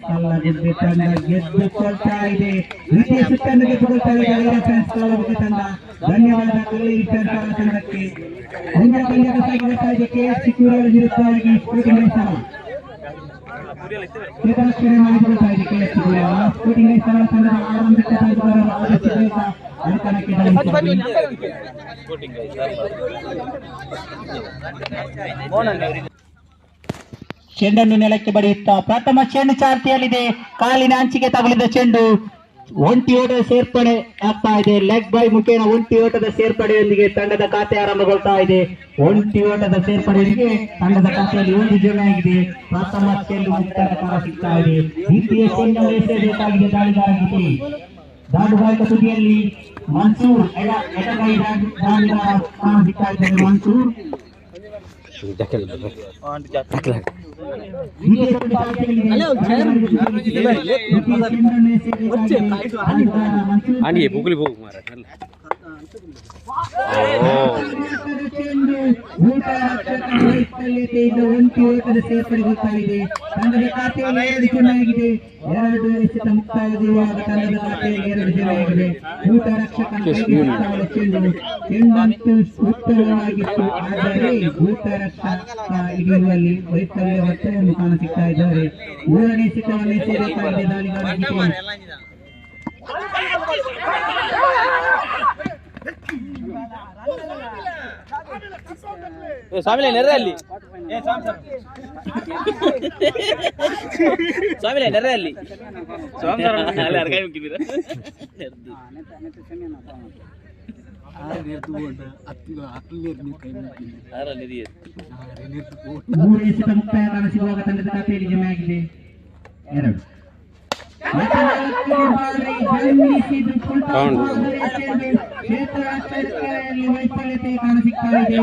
ಕಲ್ಲಗುಡ್ಡೆ ತಂಡ ಗೆದ್ದುಕೊಳ್ತಾ ಇದೆ. ದ್ವಿತೀಯ ಸುತ್ತನ್ನು ಗೆದ್ದುಕೊಳ್ತಾ ಇದೆ ಕಲ್ಲಗುಡ್ಡೆ ತಂಡ. ಧನ್ಯವಾದ ಕಲ್ಲೇರಿ ಫ್ಯಾನ್ಸ್ ತಂಡಕ್ಕೆ. ಮುಂದಿನ ಪಂದ್ಯ ಸಾಗಿಸ್ತಾ ಇದೆ ಕೆಎಫ್ಸಿ ಕೂರಳ ವಿರುದ್ಧವಾಗಿ ಸ್ಪೋರ್ಟಿಂಗ್ ರೈಸರ್ ಚೇತನಕ್ಷಣೆ ಮಾಡಿಕೊಳ್ತಾ ಇದೆ. ಕೆಎಫ್ಸಿ ಕೂರಳ ಸ್ಪೋರ್ಟಿಂಗ್ ರೈಸರ್ ತಂಡದ ಆರಂಭಿಕ ತಂಡಗಾರರು ಆದಷ್ಟು ಬೇಗ ಅನುಕರಣಕ್ಕೆ ಚೆಂಡನ್ನು ನೆಲಕ್ಕೆ ಬಡಿಯುತ್ತಾ ಪ್ರಥಮ ಚೆಂಡು ಚಾರ್ತಿಯಲ್ಲಿದೆ. ಕಾಲಿನ ಅಂಚಿಗೆ ತಗುಲಿದ ಚೆಂಡು ಒಂಟಿ ಓಟದ ಸೇರ್ಪಡೆ ಆಗ್ತಾ ಇದೆ. ಲೆಗ್ ಬೈ ಮುಖೇನ ಒಂಟಿ ಓಟದ ಸೇರ್ಪಡೆಯೊಂದಿಗೆ ತಂಡದ ಖಾತೆ ಆರಂಭಗೊಳ್ತಾ ಇದೆ. ಒಂಟಿ ಓಟದ ಸೇರ್ಪಡೆಯೊಂದಿಗೆ ತಂಡದ ಖಾತೆಯಲ್ಲಿ 1 ಜನ ಆಗಿದೆ. ಪ್ರಥಮ ಚೆಂಡು ಮುಕ್ತಾಯ ಸಿಗ್ತಾ ಇದೆ. ದ್ವಿತೀಯ ಚೆಂಡು ಎಸೆಯಬೇಕಾಗಿದೆ ದಾಳಿಗಾರ ಗೀತೆ. ದಾಡುಗಾಯಕ ತುದಿಯಲ್ಲಿ ಮನ್ಸೂರ್ ಎಡಗೈ ದಾಳಿಗಾರ ಸಿಗ್ತಾ ಇದ್ದಾರೆ. ಮನ್ಸೂರ್ आणि भोगली भोग मारा ಸೇರ್ಪಡೆಗೊಳ್ತಾ ಇದೆ. ತಂಡದ ಖಾತೆಯಲ್ಲಿ 2 ಜನ ಆಗಿದೆ. 2 ಎಸೆತ ಮುಕ್ತಾಯಗೊಳ್ಳುವಾಗ ತಂಡದ ಖಾತೆಯಲ್ಲಿ 2 ಜನ ಆಗಿದೆ. ಊಟ ರಕ್ಷಕನ ಚೆಂಡು ಚೆಂಡಂತೂ ಉತ್ತಮವಾಗಿತ್ತು. ಆದರೆ ಊಟ ರಕ್ಷಕ ಹಿಡಿಯುವಲ್ಲಿ ವೈಫಲ್ಯ ವರ್ತನೆಯನ್ನು ಕಾಣಸಿಗ್ತಾ ಇದ್ದಾರೆ. 3ನೇ ಎಸೆತವನ್ನು ಎಸೆಯಬೇಕಾಗಿದೆ ದಾಳಿಗಾರ. ಸ್ವಾಮಿ ನೆರೆಯಲ್ಲಿ ಸ್ವಾಮಿ ನೆರೆಯಲ್ಲಿ ಸ್ವಾಮಿ ಮೂರು ಎಸೆತ ಮುಕ್ತಾಯ ಕಾಣಿಸುವಾಗ ತಂಡದ ಖಾತೆಯಲ್ಲಿ ಜಮೆಯಾಗಿದೆ 2. ವೈಫಲ್ಯತೆ ಕಾಣಸಿಗ್ತಾ ಇದೆ.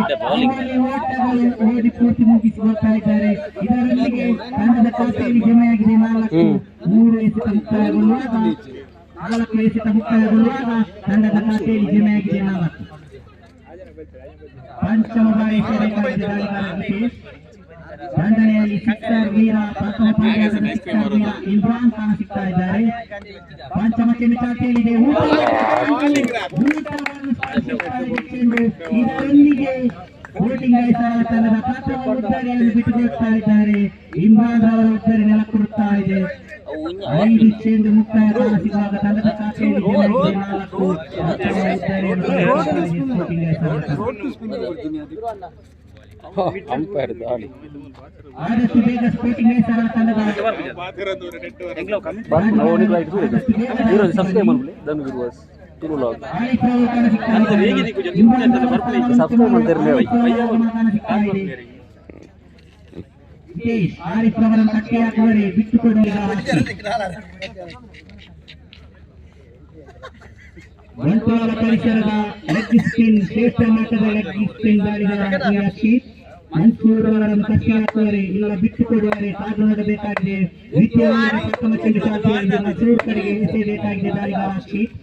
ಓಟಗಳು ಓಡಿ ಪೂರ್ತಿ ಮುಗಿಸಿಕೊಳ್ತಾ ಇದ್ದಾರೆ. ಇದರೊಂದಿಗೆ ತಂಡದ ಖಾತೆಯಲ್ಲಿ ಜಮೆಯಾಗಿದೆ 4. 3 ಎಸೆತ ಮುಕ್ತಾಯಗೊಳ್ಳುವಾಗ ತಂಡದ ಖಾತೆಯಲ್ಲಿ ಜಮೆಯಾಗಿದೆ 4. ಪಂಚಮ ಬಾರಿ ತಂಡನೆಯಲ್ಲಿ ಸಿಕ್ಸರ್ ವೀರ ಪ್ರಥಮ ಇಮ್ರಾನ್ ಕಾಣಿಸುತ್ತಾ ಇದ್ದಾರೆ. ಪಂಚಮ ಚೆಂಡು ಚಾಟಿಯಲ್ಲಿದೆ. ಇದರೊಂದಿಗೆ ಶೂಟಿಂಗ್ ತಂಡದ ಪ್ರಥಮ ಉದ್ದರಿಯನ್ನು ಬಿಟ್ಟುಕೊಡ್ತಾ ಇದ್ದಾರೆ. ಇಮ್ರಾನ್ ಅವರ ಉದ್ದರಿ ನೆಲ ಕೊಡುತ್ತಾ ಇದೆ. 5 ಚೆಂಡು ಮುಕ್ತಾಯ ಕಾಣಿಸುವಾಗ ತಂಡದ ಖಾತೆಯಲ್ಲಿ 4. ಅಂಪೈರ್ ದಾಳಿ ಆದಷ್ಟು ಬೇಗ ಸ್ಪೋರ್ಟಿಂಗ್ ಲೈನ್ಸ್ ಅವರ ತಂಡದ ಆರಿಫ್ ಅವರನ್ನು ಕಟ್ಟಿ ಹಾಕುವರೆ ಬಿಟ್ಟುಕೊಡುವ ಬಂಟ್ವಾಳ ಪರಿಸರದ ಲೆಗ್ ಸ್ಪಿನ್ ಶ್ರೇಷ್ಠ ಮಟ್ಟದ ಲೆಗ್ ಸ್ಪಿನ್ ದಾಳಿಗಾರ ಅಕ್ಷಿತ್ ಮನ್ಸೂರ್ ಅವರನ್ನು ಕಟ್ಟಿ ಹಾಕುವರೆ ಇಲ್ಲ ಬಿಟ್ಟುಕೊಡುವರೆ ಕಾದು ನೋಡಬೇಕಾಗಿದೆ. ದ್ವಿತೀಯ ಪ್ರಥಮ ಚೆಂಡು ಚಾಟಿಯಲ್ಲಿ ಮನ್ಸೂರ್ ಕಡೆಗೆ ಎಸೆಯಬೇಕಾಗಿದೆ ದಾಳಿಗಾರ ಅಕ್ಷಿತ್.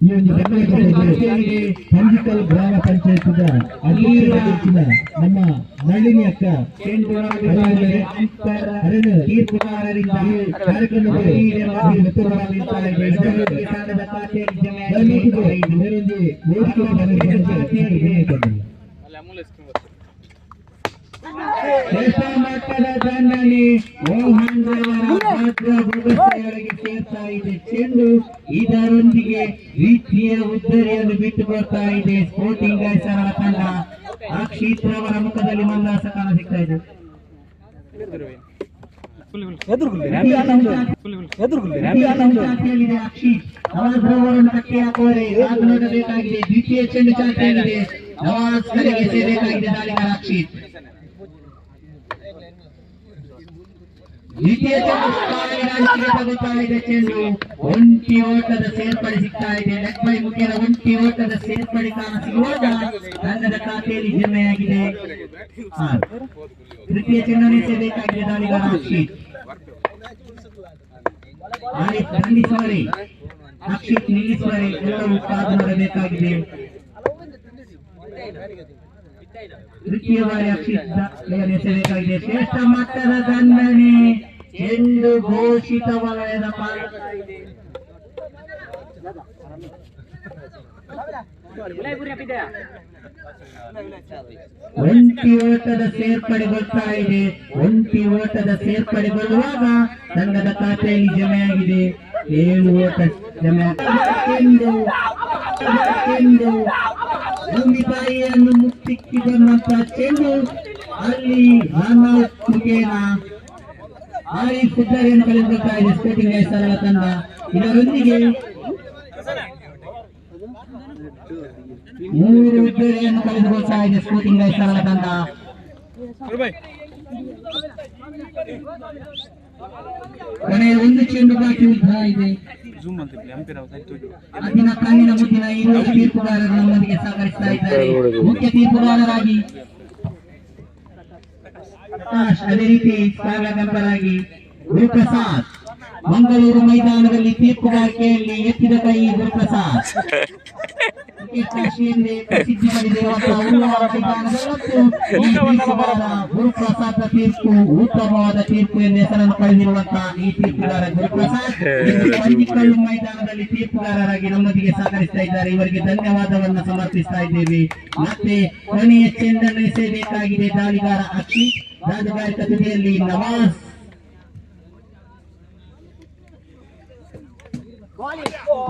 ಈ ಒಂದು ಸಂಜಿಕಲ್ ಗ್ರಾಮ ಪಂಚಾಯತ್ ನಮ್ಮ ನಳಿನಿ ಅಕ್ಕ ತೀರ್ಪುಗಾರರಿಂದ ಮಟ್ಟದ ದಂಡನೆ ಮೋಹನ್ ಸೇರ್ತಾ ಇದೆ ಚೆಂಡು. ಇದರೊಂದಿಗೆ ರೀತಿಯ ಉದ್ದರಿಯನ್ನು ಬಿಟ್ಟುಕೊಡ್ತಾ ಇದೆ ಸ್ಪೋರ್ಟಿಂಗ್ ಗಾಯ್ಸರ ತಂಡ. ಅಕ್ಷಿತ್ ಅವರ ಮುಖದಲ್ಲಿ ಮಂದಾಸ ಕಾಣಸಿಗ್ತಾ ಇದೆ. ಅಕ್ಷಿತ್ ಅವರನ್ನು ಕಟ್ಟಿ ಹಾಕುವರೆ ಕಾದು ನೋಡಬೇಕಾಗಿದೆ. ದ್ವಿತೀಯ ಚೆಂಡು ಚಾಟಿಯಾಗಿದೆ. ನವಾಜ್ ಕಡೆಗೆ ಸೇರಬೇಕಾಗಿದೆ ದಾಳಿಗಾರ ಅಕ್ಷಿತ್. ದ್ವಿತೀಯ ಚೆಂಡು ಒಂಟಿ ಓಟದ ಸೇರ್ಪಡೆ ಸಿಗ್ತಾ ಇದೆ. ಲೆಗ್ ಬೈ ಮುಖ್ಯದ ಒಂಟಿ ಓಟದ ಸೇರ್ಪಡೆ ಕಾಣಿಸುವಾಗ ತಂಡದ ಖಾತೆಯಲ್ಲಿ ಜಮೆಯಾಗಿದೆ 6. ತೃತೀಯ ಚೆಂಡು ಎಸೆಯಬೇಕಾಗಿದೆ ದಾಳಿಗಾರ ಅಕ್ಷಿತ್. ನಿಲ್ಲಿಸುವರೆ ಅಕ್ಷಿತ್ ನಿಲ್ಲಿಸುವರೆ ಎಲ್ಲವೂ ಕಾದು ನೋಡಬೇಕಾಗಿದೆ. ತೃತೀಯ ಬಾರಿ ಅಕ್ಷಿತ್ ಎಸೆಯಬೇಕಾಗಿದೆ. ಶ್ರೇಷ್ಠ ಮಟ್ಟದ ದಂಡನೆ ಚೆಂಡು ಘೋಷಿತ ವಲಯದ ಪಾಲಕರಿದೆ. ಒಂಟಿ ಓಟದ ಸೇರ್ಪಡೆಗೊಳ್ತಾ ಇದೆ. ಒಂಟಿ ಓಟದ ಸೇರ್ಪಡೆಗೊಳ್ಳುವಾಗ ತಂಡದ ಖಾತೆಯಲ್ಲಿ ಜಮೆಯಾಗಿದೆ 7 ಓಟ ಜಮೆಯಾಗಿದೆ. ಭೂಮಿ ತಾಯಿಯನ್ನು ಮುತ್ತಿಕ್ಕಿ ಬಂದಂತಹ ಚೆಂಡು ಅಲ್ಲಿ ಮುಖೇನ ಆರಿಫ್ ಉದ್ದರಿಯನ್ನು ಕಳೆದುಕೊಳ್ತಾ ಇದೆ ಸ್ಪೋರ್ಟಿಂಗ್ ಗಾಯ್ಸರ ತಂಡ. ಇದರೊಂದಿಗೆ 3 ಉದ್ದರಿಯನ್ನು ಕಳೆದುಕೊಳ್ತಾ ಇದೆ ಸ್ಪೋರ್ಟಿಂಗ್ ಗಾಯ್ಸರ ತಂಡ. ಕೊನೆಯ 1 ಚೆಂಡು ಬಾಕಿ ಉದ್ದ ಇದೆ. ಅದಿನ ಕಣ್ಣಿನ ಮುದ್ದಿನ ಇರುವ ತೀರ್ಪುಗಾರರು ನಮ್ಮೊಂದಿಗೆ ಸಹಕರಿಸ್ತಾ ಇದ್ದಾರೆ. ಮುಖ್ಯ ತೀರ್ಪುಗಾರರಾಗಿ ಅದೇ ರೀತಿ ಸ್ವಾಗತರಾಗಿ ಗುರುಪ್ರಸಾದ್. ಮಂಗಳೂರು ಮೈದಾನದಲ್ಲಿ ತೀರ್ಪುಗಾರಿಕೆಯಲ್ಲಿ ಎತ್ತಿದ ಕೈ ಗುರುಪ್ರಸಾದ್. ಪ್ರಸಿದ್ಧಿ ಗುರುಪ್ರಸಾದ್ ತೀರ್ಪು ಉತ್ತಮವಾದ ತೀರ್ಪು ಎಂದು ಹೆಸರನ್ನು ಪಡೆದಿರುವಂತಹ ಈ ತೀರ್ಪುಗಾರ ಗುರುಪ್ರಸಾದ್ ಪಂಜಿಕಲ್ಲು ಮೈದಾನದಲ್ಲಿ ತೀರ್ಪುಗಾರರಾಗಿ ನಮ್ಮೊಂದಿಗೆ ಸಹಕರಿಸ್ತಾ ಇದ್ದಾರೆ. ಇವರಿಗೆ ಧನ್ಯವಾದವನ್ನು ಸಮರ್ಪಿಸ್ತಾ ಇದ್ದೇವೆ. ಮತ್ತೆ ಕೊನೆಯ ಚೆಂಡನ್ನು ಎಸೆಯಬೇಕಾಗಿದೆ ದಾಳಿಗಾರ ಅಕ್ಷಿತ್. ರಾಜಗಾರಿಕ ತುದಿಯಲ್ಲಿ ನವಾಜ್.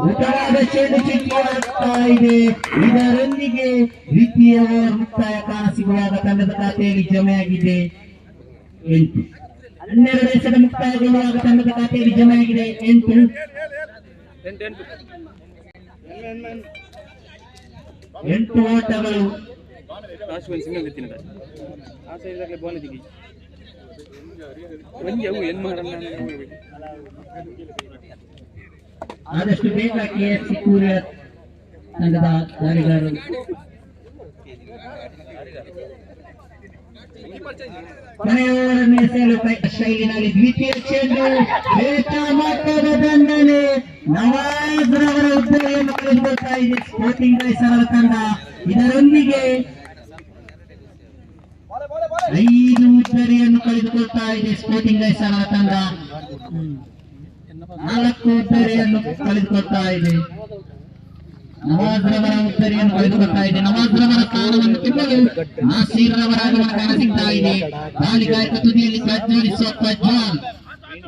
ಉತ್ತಮವಾದ ಚೆಂಡು ಚಿಕ್ಕಿಯಾಗ್ತಾ ಇದೆ. ಇದರೊಂದಿಗೆ ದ್ವಿತೀಯ ಓವರ್ ಮುಕ್ತಾಯ ಕಾಣಿಸುವಾಗ ತಂಡದ ಖಾತೆಯಲ್ಲಿ ಜಮೆಯಾಗಿದೆ 8. 12 ಎಸೆತ ಮುಕ್ತಾಯಗೊಳ್ಳುವಾಗ ತಂಡದ ಖಾತೆಯಲ್ಲಿ ಜಮೆಯಾಗಿದೆ 8. 8 ಓಟಗಳು. ಆದಷ್ಟು ಬೇಗ KFC ಕೂರಿಯರ್ ತಂಡದ ದಾಳಿಗಾರರು. ಕೊನೆಯ ಓವರನ್ನು ಎಸೆಯಲು ಶೈಲಿನಲ್ಲಿ ದ್ವಿತೀಯ ಚೆಂಡು ಮಟ್ಟದ ದಂಡನೆ. ನವಾಜ್ ರವರ ಉದ್ದರಿಯನ್ನು ಕಳೆದುಕೊಳ್ತಾ ಇದೆ ಸ್ಪೋರ್ಟಿಂಗ್ ರೈಸರ್ ತಂಡ. ಇದರೊಂದಿಗೆ 5 ಉದ್ದರಿಯನ್ನು ಕಳೆದುಕೊಳ್ತಾ ಇದೆ ಸ್ಪೋರ್ಟಿಂಗ್ ರೈಸರ್ ತಂಡ. 4 ಉದ್ದರಿಯನ್ನು ಕಳೆದುಕೊಳ್ತಾ ಇದೆ. ನವಾಜ್ ರವರ ಉತ್ತರಿಯನ್ನು ಕಳೆದುಕೊಳ್ತಾ ಇದೆ. ನವಾಜ್ ರವರ ಸ್ಥಾನವನ್ನು ತುಂಬಲು ನಾಸೀರ್ ರವರ ಆಗಮನ ಕಾಣಸಿಗ್ತಾ ಇದೆ. ದಾಳಿಗಾರಿಕ ತುದಿಯಲ್ಲಿ ಪ್ರಜ್ವಲಿಸುವ ಪ್ರಜ್ವಲ್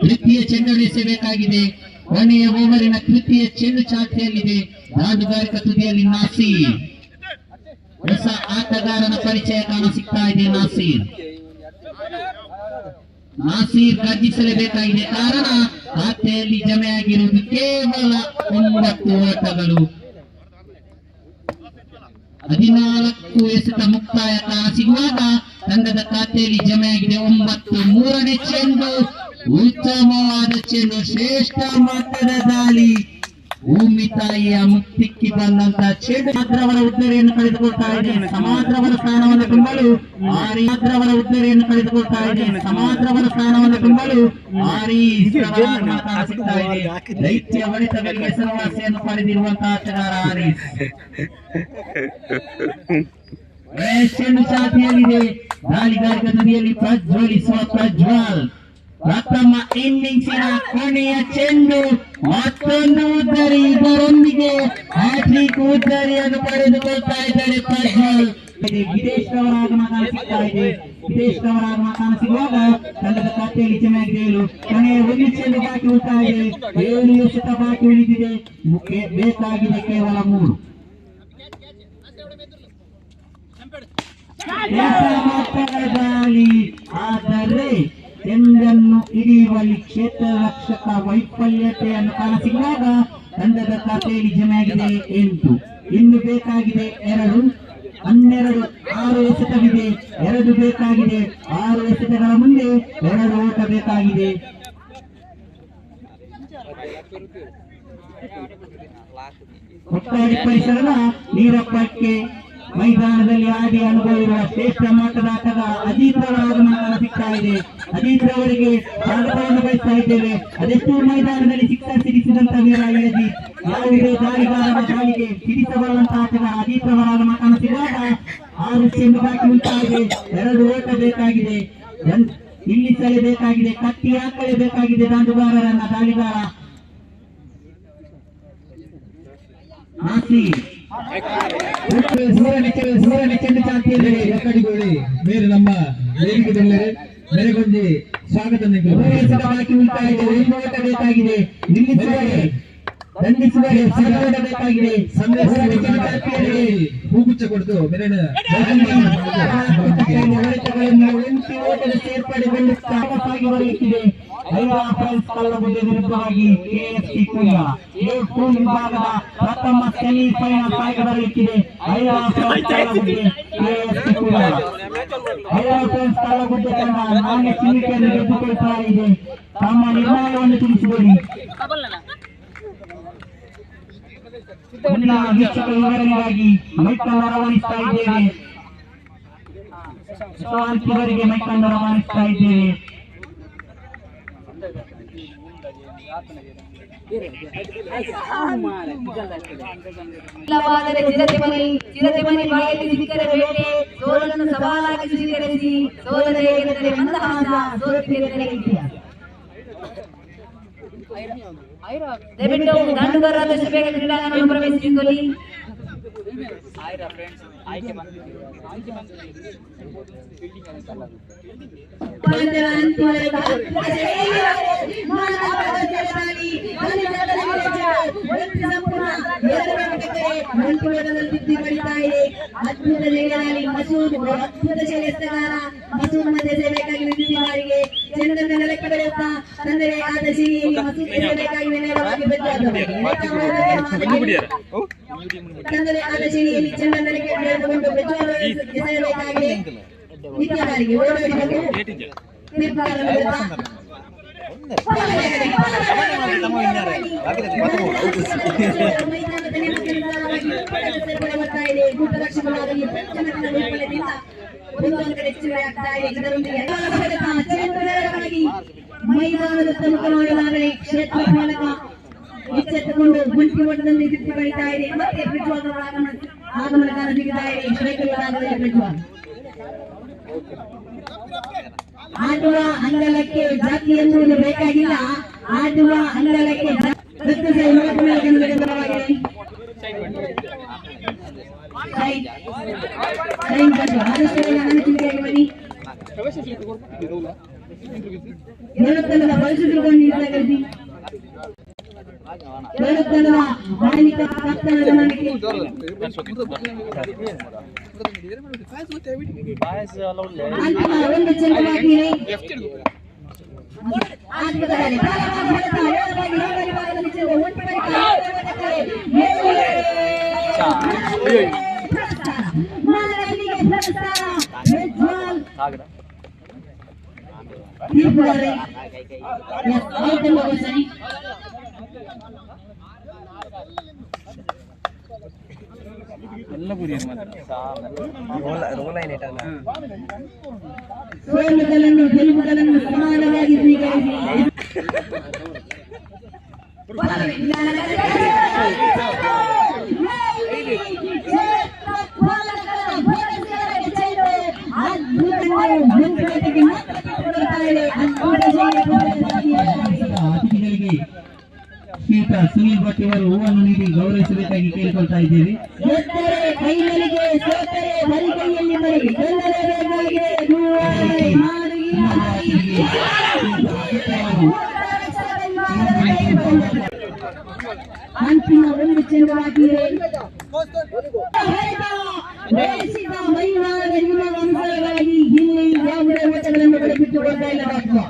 ತೃತೀಯ ಚೆಂಡನ್ನು ಎಸೆಯಬೇಕಾಗಿದೆ. ಕೊನೆಯ ಓವರಿನ ತೃತೀಯ ಚೆಂಡು ಚಾಲ್ತಿಯಲ್ಲಿದೆ. ದಾಳಿಗಾರಿಕ ತುದಿಯಲ್ಲಿ ನಾಸೀರ್. ಹೊಸ ಆಟಗಾರನ ಪರಿಚಯ ಕಾಣಸಿಗ್ತಾ ಇದೆ. ನಾಸೀರ್ ಗರ್ಜಿಸಲೇಬೇಕಾಗಿದೆ. ಕಾರಣ ಖಾತೆಯಲ್ಲಿ ಜಮೆಯಾಗಿರುವುದು ಕೇವಲ 9 ಓಟಗಳು. 14 ಎಸೆತ ಮುಕ್ತಾಯ ಕಾಣಸಿಗುವಾಗ ತಂಡದ ಖಾತೆಯಲ್ಲಿ ಜಮೆಯಾಗಿದೆ 9. 3ನೇ ಚೆಂಡು ಉತ್ತಮವಾದ ಚೆಂಡು, ಶ್ರೇಷ್ಠ ಮಟ್ಟದ ದಾಳಿ. ಭೂಮಿ ತಾಯಿಯ ಮುಕ್ತಿಕ್ಕಿ ಬಂದಂತ ಚೆಂಡು ಸಮಾದ್ರವರ ಉದ್ದರಿಯನ್ನು ಕಳೆದುಕೊಳ್ತಾ ಇದೆ. ಸಮಾದ್ರವರ ಸ್ಥಾನವನ್ನು ತುಂಬಲು ಸಮಾದ್ರವರ ಉದ್ದರಿಯನ್ನು ಕಳೆದುಕೊಳ್ತಾ ಇದೆ. ಸಮಾದ್ರವರ ಸ್ಥಾನವನ್ನು ತುಂಬಲು ಕಾಣಿಸುತ್ತಾ ಇದೆ. ದೈತ್ಯ ಹೊಡೆತಗಳಿಗೆ ಹೆಸರುವಾಸಿಯನ್ನು ಪಡೆದಿರುವಂತಹ ಆಟಗಾರ ಆರೀಸ್. ಚೆಂಡು ಚಾತಿಯಲ್ಲಿದೆ. ದಾಳಿಗಾರಿಕ ತುದಿಯಲ್ಲಿ ಪ್ರಜ್ವಲಿಸುವ ಪ್ರಜ್ವಲ್. ಪ್ರಥಮ ಇನ್ನಿಂಗ್ಸಿನ ಕೊನೆಯ ಚೆಂಡು ಮತ್ತೊಂದು ಉದ್ದರಿ. ಇದರೊಂದಿಗೆ ಹ್ಯಾಟ್ರಿಕ್ ಉದ್ದರಿಯನ್ನು ಪಡೆದುಕೊಳ್ತಾ ಇದ್ದಾರೆ ಪ್ರಜ್ವಲ್. ವಿದೇಶ್ ರವರ ಆಗಮನ ಕಾಣಿಸುತ್ತಾ ಇದೆ. ವಿದೇಶ್ ರವರ ಆಗಮನ ಕಾಣಿಸುವಾಗ ತಂಡದ ಖಾತೆಯಲ್ಲಿ ಜಮೆಯಾಗಿದೆ 7. ಕೊನೆಯ 1 ಚೆಂಡು ಬಾಕಿ ಉಳ್ತಾ ಇದೆ. 7 ಎಸೆತ ಬಾಕಿ ಉಳಿದಿದೆ. ಬೇಕಾಗಿದೆ ಕೇವಲ 3. ದಾಳಿ ಆದರೆ ಚೆಂಡನ್ನು ಹಿಡಿಯುವಲ್ಲಿ ಕ್ಷೇತ್ರ ರಕ್ಷಕ ವೈಫಲ್ಯತೆಯನ್ನು ಕಾಣಸಿಗುವಾಗ ತಂಡದ ಖಾತೆಯಲ್ಲಿ ಜಮೆಯಾಗಿದೆ 8. ಇನ್ನು ಬೇಕಾಗಿದೆ 2. 12. 6 ಎಸೆತವಿದೆ. 2 ಬೇಕಾಗಿದೆ. 6 ಎಸೆತಗಳ ಮುಂದೆ 2 ಓಟ ಬೇಕಾಗಿದೆ. ಒಟ್ಟಾಡಿ ಪರಿಸರದ ನೀರಪ್ಪಕ್ಕೆ ಮೈದಾನದಲ್ಲಿ ಆಡಿ ಅನುಭವಿರುವ ಶ್ರೇಷ್ಠ ಮಟ್ಟದ ಆಟದ ಅಜಿತ್ ರವರ ಆಗಮನ ಕಾಣಸಿಗ್ತಾ ಇದೆ. ಅಜಿತ್ ರವರಿಗೆ ಸ್ವಾಗತವನ್ನು ಬಯಸ್ತಾ ಇದ್ದೇವೆ. ಅದೆಷ್ಟು ಮೈದಾನದಲ್ಲಿ ಸಿಕ್ಸರ್ ಸಿಡಿಸಿದಂತ ವೀರ ಅಜಿತ್. ಯಾವುದೇ ದಾಳಿಗಾರನ ದಾಳಿಗೆ ಸಿಡಿಸಬರುವಂತಹ ಆಟಗಾರ ಅಜಿತ್ ರವರ ಆಗಮನ ಕಾಣಸಿಗುವಾಗ 6 ಚೆಂಡು ಬಾಕಿ ಉಳ್ತಾ ಇದೆ. 2 ಓಟ ಬೇಕಾಗಿದೆ. ನಿಲ್ಲಿಸಲೇಬೇಕಾಗಿದೆ. ಕಟ್ಟಿ ಹಾಕಲೇಬೇಕಾಗಿದೆ ದಾಂಡುಗಾರರನ್ನ ದಾಳಿಗಾರ ನಾಸೀರ್. ಸೂರನ ಚೆಂಡು ಚಾಲ್ತಿಯಲ್ಲಿ ಕಡಿಗೋಳಿ ಬೇರೆ ನಮ್ಮ ವೇದಿಕೆಯಲ್ಲಿ ಬೆರೆಗೊಂಡಿ ಸ್ವಾಗತ ಬಾಕಿ ಉಳ್ತಾ ಇದೆ. 1 ಓಟ ಬೇಕಾಗಿದೆ. ನಿಲ್ಲಿಸುವರೆ ದಂಡಿಸುವರೆ ಓಟ ಬೇಕಾಗಿದೆ. ಹೂಗುಚ್ಚ ಕೊಡ್ತು ಬೆರಳ 8 ಓಟದ ಸೇರ್ಪಡೆಗೊಳ್ಳುತ್ತಾ ಬರಲಿಕ್ಕಿದೆ. ಕಳ್ಳಗುಡ್ಡೆ ವಿರುದ್ಧವಾಗಿ KFC ಕೂಯ A2 ವಿಭಾಗದ ಪ್ರಥಮ ಸೆಮಿಫೈನಲ್ ಆಗಿ ಬರಲಿಕ್ಕಿದೆ. ಕಳ್ಳಗುಡ್ಡೆ ತಂಡ ನಾಳೆ ಚಿಲಿಕೆಯನ್ನು ಗೆದ್ದುಕೊಳ್ತಾ ಇದೆ. ತಮ್ಮ ನಿರ್ಣಯವನ್ನು ತಿಳಿಸಿಕೊಡಿ. ಮುಂದಿನ ವೀಕ್ಷಕ ವಿವರಣೆಗಾಗಿ ಮೈಕನ್ನು ರವಾನಿಸ್ತಾ ಇದ್ದೇವೆ. ಇವರಿಗೆ ಮೈಕನ್ನು ರವಾನಿಸ್ತಾ ಇದ್ದೇವೆ. ಇಲ್ಲವಾದರೆ ಚಿರತೆ ಮನೆ ಬಾಯಲ್ಲಿ ಸಿಕ್ಕರೆ ಬೇಟೆ, ಸೋಲನ್ನು ಸವಾಲಾಗಿ ಸ್ವೀಕರಿಸಿ, ಸೋಲದೆ ಗೆದ್ದರೆ ಮಂದಹಾಸ, ಸೋತಿಗೆದ್ದರೆ ಇತಿಹಾಸ. ದಯವಿಟ್ಟು ದಾಂಡುಗಾರರಾದಷ್ಟು ಬೇಗ ಕ್ರೀಡಾಂಗಣವನ್ನು ಪ್ರವೇಶಿಸಿಕೊಳ್ಳಿ. ಅದ್ಭುತ ಜಯಗಾಲಿ ಮಸೂದ್, ಅದ್ಭುತ ಶೈಲಿಗಾರ ಮಸೂದ್ ಮಧ್ಯೆ ಸೇವೆಗಾಗಿ ವಿದ್ಯುತ್ ಬಾರಿಗೆ ಚೆಂಡನ್ನು ನೆಲಕ್ಕೆ ಬೆಳೆಯುತ್ತಾ ತನ್ನ ತಂದರೆ ಆದ ಸಿರಿಯಲ್ಲಿ ಮಸೂದೆಯಾಗಿ ನೇರವಾಗಿ ಬೆದ್ದಾದವರಿಗೆ ತಂದರೆ ಆದ ಸಿರಿಯಲ್ಲಿ ಚೆಂಡನರಿಗೆ ಬೆಳೆದುಕೊಂಡು ಬೆಚ್ಚಬೇಕಾಗಿದೆ ನಿತ್ಯಗಾರಿಗೆ ಓಡಾಡಿ ಬಂದು ತೀರ್ಪಾರನ್ನು ಮೈದಾನದ ಪ್ರಮುಖವಾಗಲಾದರೆ ಕ್ಷೇತ್ರ ಪಾಲಕ ಎಚ್ಚೆತ್ತುಕೊಂಡು ಗುಂಪಿ ಮಟ್ಟದಲ್ಲಿ ತೃಪ್ತಿ ಪಡಿತಾ ಇದೆ. ಮತ್ತೆ ಪ್ರಜ್ವಾದ ಆಗಮನಕಾರ ಸಿಗುತ್ತಾ ಇದೆ. ಶ್ರೇಕರಾಗದಲ್ಲಿ ಪ್ರಜ್ವಾದ ಆಡುವ ಅಂಗಳಕ್ಕೆ ಜಾತಿ ಎನ್ನುವುದು ಬೇಕಾಗಿಲ್ಲ. ಆಡುವ ಅಂಗಳಕ್ಕೆ ಹೇಳುತ್ತಲ್ಲ ಪರಿಸ್ಥಿತಿಗಳನ್ನು ನೀಡಲಾಗಿದೆ. ಹೇಳುತ್ತಲ್ಲ ಮಾನವಿಕ ಕರ್ತವ್ಯದ ಮನೆಗೆ ಒಂದು ಚೆಂಡವಾಗಿ ಸೋಲುಗಳನ್ನು ಗೆಲುವುಗಳನ್ನು ಸಮಾನವಾಗಿ ಸ್ವೀಕರಿಸಿ ಅತಿಥಿಗಳಿಗೆ ಶ್ರೀಯುತ ಸುನೀಲ್ ಭಟ್ ಇವರು ಹೂವನ್ನು ನೀಡಿ ಗೌರವಿಸಬೇಕಾಗಿ ಕೇಳಿಕೊಳ್ತಾ ಇದ್ದೇವೆ. ಕೈಗಳಿಗೆ ಸೋತರೆ ಬರಿಗೈಯಲ್ಲಿ ಬರಲಿ ಅಂತಿಮ ಒಂದು ಚೆಂಡವಾಗಿದೆ. ಮೈವಾದ ನಿಮ್ಮ ಅನುಸಾರವಾಗಿ ಇಲ್ಲಿ ಯಾವುದೇ ಓಟಗಳನ್ನು ಬಿಟ್ಟುಕೊಳ್ತಾ ಇಲ್ಲ ಡಾಕ್ಟರ್.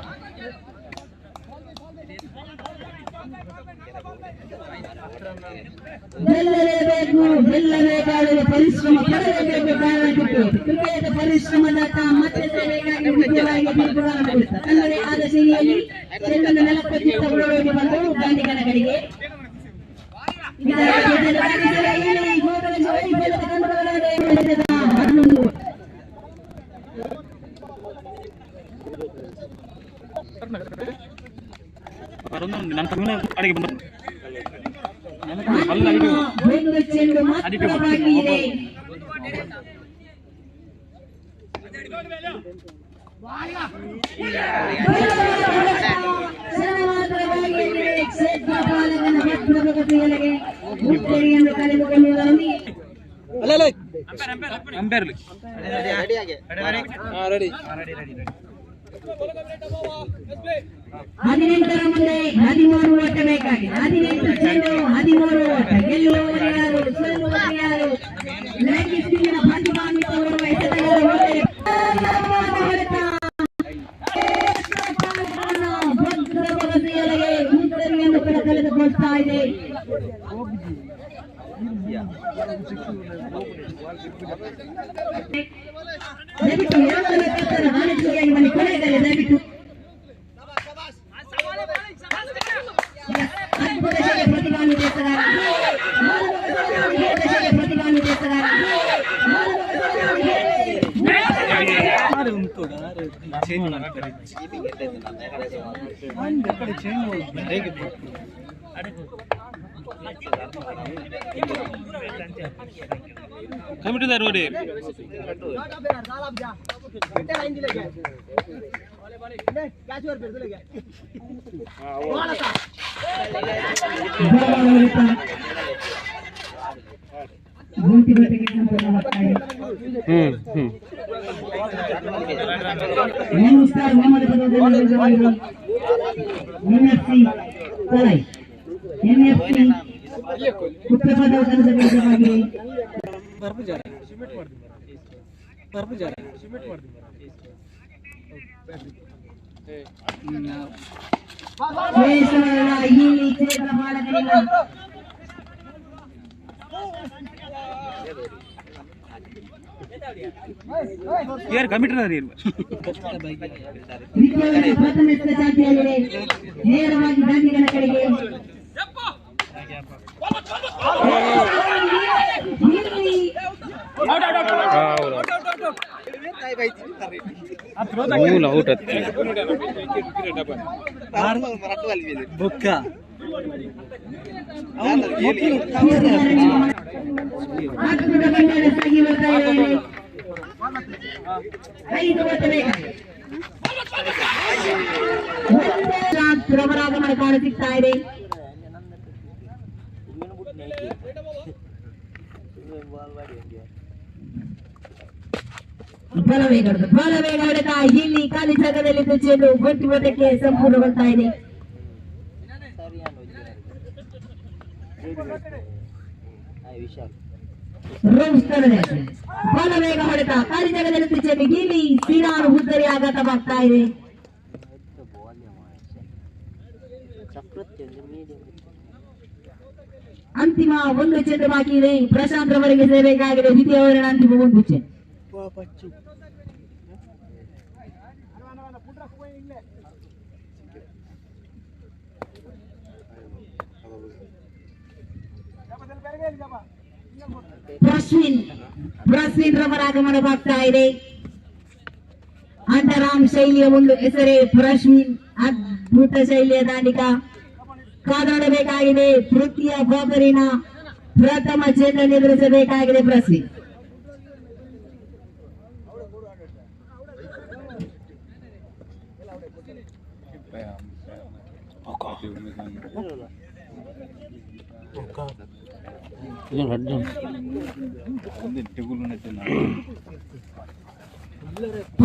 ಗೆಲ್ಲಲೇಬೇಕು, ಗೆಲ್ಲಬೇಕಾದರೆ ಪರಿಶ್ರಮ ಪಡಲೇಬೇಕು. ಕಾರಣಕ್ಕಿತ್ತು ಕ್ರಿಕೆಟ್ ಪರಿಶ್ರಮದಾಟ ಮತ್ತೆ ಬೇಕಾಗಿ ಮುಖ್ಯವಾಗಿ ತೀರ್ಪುಗಾರನಾಗಿರುತ್ತದೆ. ಅಂದರೆ ಆದ ಸೇರಿಯಲ್ಲಿ ಚೆಂಡನ್ನು ನೆಲಕ್ಕೊಚ್ಚಿತ್ತ ಓಡೋಡಿ ಬಂದು ಗಾಂಧಿಗನ ಕಡೆಗೆ ಒಂದು ಚೆಂಡು ಮಾತ್ರವಾಗಿದೆ. ಕ್ಷೇತ್ರ ಪಾಲಕನ ಪ್ರಗತಿಯೊಳಗೆ ಮುಕ್ತರಿಯನ್ನು ಕಳೆದುಕೊಳ್ಳುವುದರೊಂದಿಗೆ ಹದಿನೆಂಟರ ಮುಂದೆ 13 ಓಟ ಬೇಕಾಗಿದೆ. 18 ಚೆಂಡು 13 ಓಟ. ಗೆಲ್ಲುವವರು ಯಾರು, ಸೋಲುವವರು ಯಾರು? ಲೈಂಗಿಕ ಪ್ರತಿಭಾನ್ವಿತ ಓಡುವ ಎಸೆತಗಾರ ಭದ್ರತೆಯೊಳಗೆ ಮುಕ್ತರಿಯನ್ನು ಕಳೆದುಕೊಳ್ತಾ ಇದೆ. ದಯವಿಟ್ಟು ಯಾವುದರ ಕತ್ತರ ನಾಲೆಜುಗಾಗಿ ಬನ್ನಿ. ಕೊನೆಯಲ್ಲಿ ದಯವಿಟ್ಟು ಪ್ರತಿಭಾನ್ವಿತ ಎಸೆಗಾರ ಪ್ರತಿಭಾನ್ವಿತ ಎಸೆಗಾರ ಕಮಿಟಿದಾರ ನೋಡಿ ಗುಂಪಿ ಬೇಟೆಗೆ ಸ್ಟಾರ್ ಮೊಹಮ್ಮದ್ ಎನ್ಎಫ್ಸಿ ತಲೈ ಎನ್ಎಫ್ಸಿ ಉತ್ತರ ಪ್ರದೇಶದ ವಿರುದ್ಧವಾಗಿ ಶ್ರೇಷ್ಠವಲ್ಲ ಇಲ್ಲಿ ಕ್ಷೇತ್ರ ಪಾಲಕರಿಲ್ಲ. ವಿದ್ಯಾರ್ಥಿ ಪ್ರಥಮ ಚಾಟಿಯಾಗಿದೆ ನೇರವಾಗಿ ದಾಂಡಿಗನ ಕಡೆಗೆ. ಮೂಲ ಔಟ್ ಹತ್ತಿ ಬೊಕ್ಕ ಅದ್ಭುತ ಬಂಡಾಯ ಸಾಗಿ ಬರ್ತಾ ಇದೆ. 5 ಬದಲೇ ಪ್ರವರಾಗಮನ ಕಾಣುತ್ತಾ ಇದೆ. ಬಲವೇಗ ಹೊಡೆತ ಇಲ್ಲಿ ಖಾಲಿ ಜಾಗದಲ್ಲಿ ಚೆಂಡು ಒಟ್ಟಕ್ಕೆ ಸಂಪೂರ್ಣಗೊಳ್ತಾ ಇದೆ. ಬಲವೇಗ ಹೊಡೆತ ಖಾಲಿ ಜಾಗದಲ್ಲಿ ಚೆಂಡು ಇಲ್ಲಿ ಸಿರಾನು ಹುದ್ದರಿ ಆಘಾತವಾಗ್ತಾ ಇದೆ. ಅಂತಿಮ ಒಂದು ಚೆಂಡು ಬಾಕಿ ಇದೆ. ಪ್ರಶಾಂತ್ ರವರಿಗೆ ಸೇರಬೇಕಾಗಿದೆ ದ್ವಿತೀಯ ಓವರಿನ ಅಂತಿಮ ಒಂದು ಚೆಂಡು. ಪ್ರಸ್ವಿನ್ ರವರ ಆಗಮನವಾಗ್ತಾ ಇದೆ. ಅಂತರಾಮ್ ಶೈಲಿಯ ಒಂದು ಹೆಸರೇ ಪ್ರಶ್ವಿನ್. ಅದ್ಭುತ ಶೈಲಿಯ ದಾಂಡಿಗ ಕಾದಾಡಬೇಕಾಗಿದೆ. ತೃತೀಯ ಓವರಿನ ಪ್ರಥಮ ಚೆಂಡನ್ನು ಎದುರಿಸಬೇಕಾಗಿದೆ ಪ್ರಸ್ವಿನ್.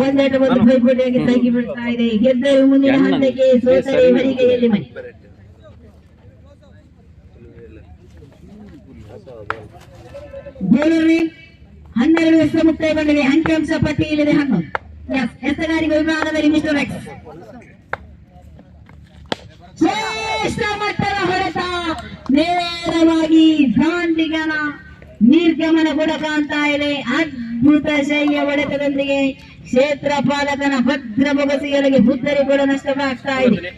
ಒಂದೆರಡು ಒಂದು ಪೈಪೋಟಿಯಾಗಿ ಸಾಗಿ ಬಿಡ್ತಾ ಇದೆ. ಗೆದ್ದರೆ ಮುಂದಿನ ಹಂತಕ್ಕೆ, ಸೋತರೆ ಹೊರಿಗೆಯಲ್ಲಿ ಮನೆ. ಬೇಲೂರಿ 12 ಎಸೆ ಮುಕ್ತಾಯಗೊಂಡಿದೆ. ಅಂಕಿಅಂಶ ಪಟ್ಟಿಯಲ್ಲಿದೆ 11. ಎಸೆಗಾರಿಕೆ ವಿಭಾಗದಲ್ಲಿ ಮಿಸ್ಟರ್ ಎಕ್ಸ್ ಶ್ರೇಷ್ಠ ಮಟ್ಟದ ಹೊಡೆತ ನೇರವಾಗಿ ದಾಂಡಿಗನ ನಿರ್ಗಮನ ಕಾಣ್ತಾ ಇದೆ. ಅದ್ಭುತ ಶೈಲಿಯ ಹೊಡೆತದೊಂದಿಗೆ ಕ್ಷೇತ್ರ ಪಾಲಕನ ಭದ್ರ ಬೊಗಸಿಗಳಿಗೆ ಹುದ್ದರಿ ಕೂಡ ನಷ್ಟವಾಗ್ತಾ ಇದೆ.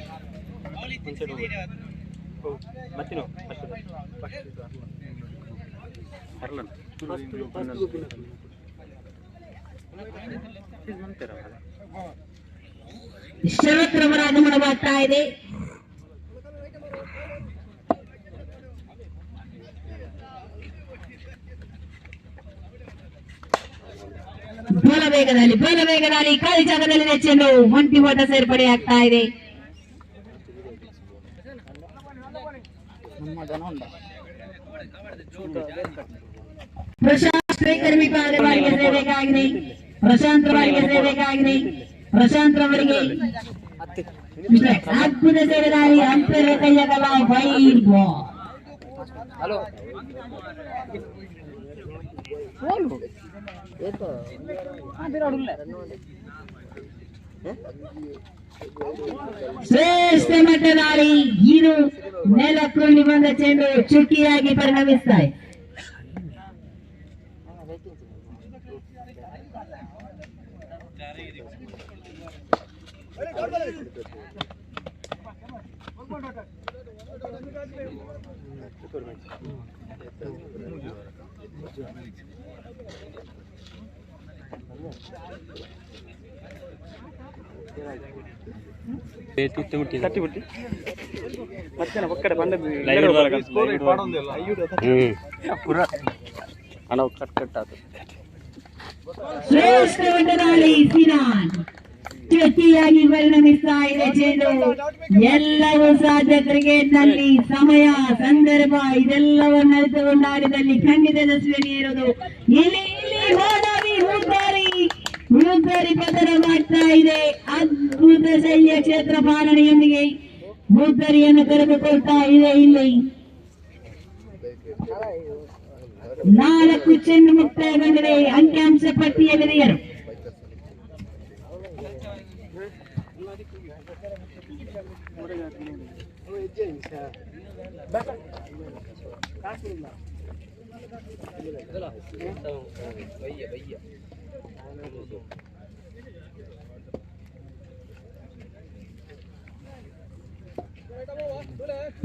ಶರತ್ ರವರ ಆಗಮನವಾಗ್ತಾ ಇದೆ. ಬಲವೇಗದಲ್ಲಿ ಖಾಲಿ ಜಾಗದಲ್ಲಿ ಚೆಂಡು ಒಂಟಿ ಓಟ ಸೇರ್ಪಡೆ ಆಗ್ತಾ ಇದೆ. ಪ್ರಶಾಂತ್ ಸ್ಟ್ರೈಕರ್ ವಿಭಾಗವಾಗಿ ಸೇರಬೇಕಾಗಿದೆ. ಪ್ರಶಾಂತ್ ರವರಿಗೆ ಅದ್ಭುತ ಸೇರಿದಾರಿ ಅಂತರ ಕೈಯಗಲ ವೈಡ್ ಬಾಲ್. ಶ್ರೇಷ್ಠ ಮಟ್ಟದಾಳಿ. ಇದು ನೆಲಕ್ಕುರುಳಿ ಬಂದ ಚೆಂಡು ಚುಕ್ಕಿಯಾಗಿ ಪರಿಣಮಿಸ್ತಾ ಇದೆ. ಶ್ರೇಷ್ಠ ಮಟ್ಟದಾಳಿ ಸಿನಾನ್ ಚುಕ್ಕಿಯಾಗಿ ಪರಿಣಮಿಸ್ತಾ ಇದೆ ಚೆಂಡು. ಎಲ್ಲವೂ ಸಾಧ್ಯ ಕ್ರಿಕೆಟ್ನಲ್ಲಿ. ಸಮಯ, ಸಂದರ್ಭ ಇದೆಲ್ಲವನ್ನು ಅರಿತುಕೊಂಡಾಡಿದಲ್ಲಿ ಖಂಡಿತ ಯಶಸ್ವಿನಿ ಇರೋದು. ಇಲ್ಲಿ ಹುದ್ದರಿ ಪತನವಾಗ್ತಾ ಇದೆ. ಅದ್ಭುತ ಶೈಲಿಯ ಕ್ಷೇತ್ರ ಪಾಲನೆಯೊಂದಿಗೆ ಹುದ್ದರಿಯನ್ನು ಕರೆದುಕೊಳ್ತಾ ಇದೆ. ಇಲ್ಲಿ 4 ಚೆಂಡು ಮುಕ್ತಾಯಗೊಂಡಿದೆ. ಅಂಕಿಅಂಶ ಪಟ್ಟಿಯಲ್ಲಿ 2.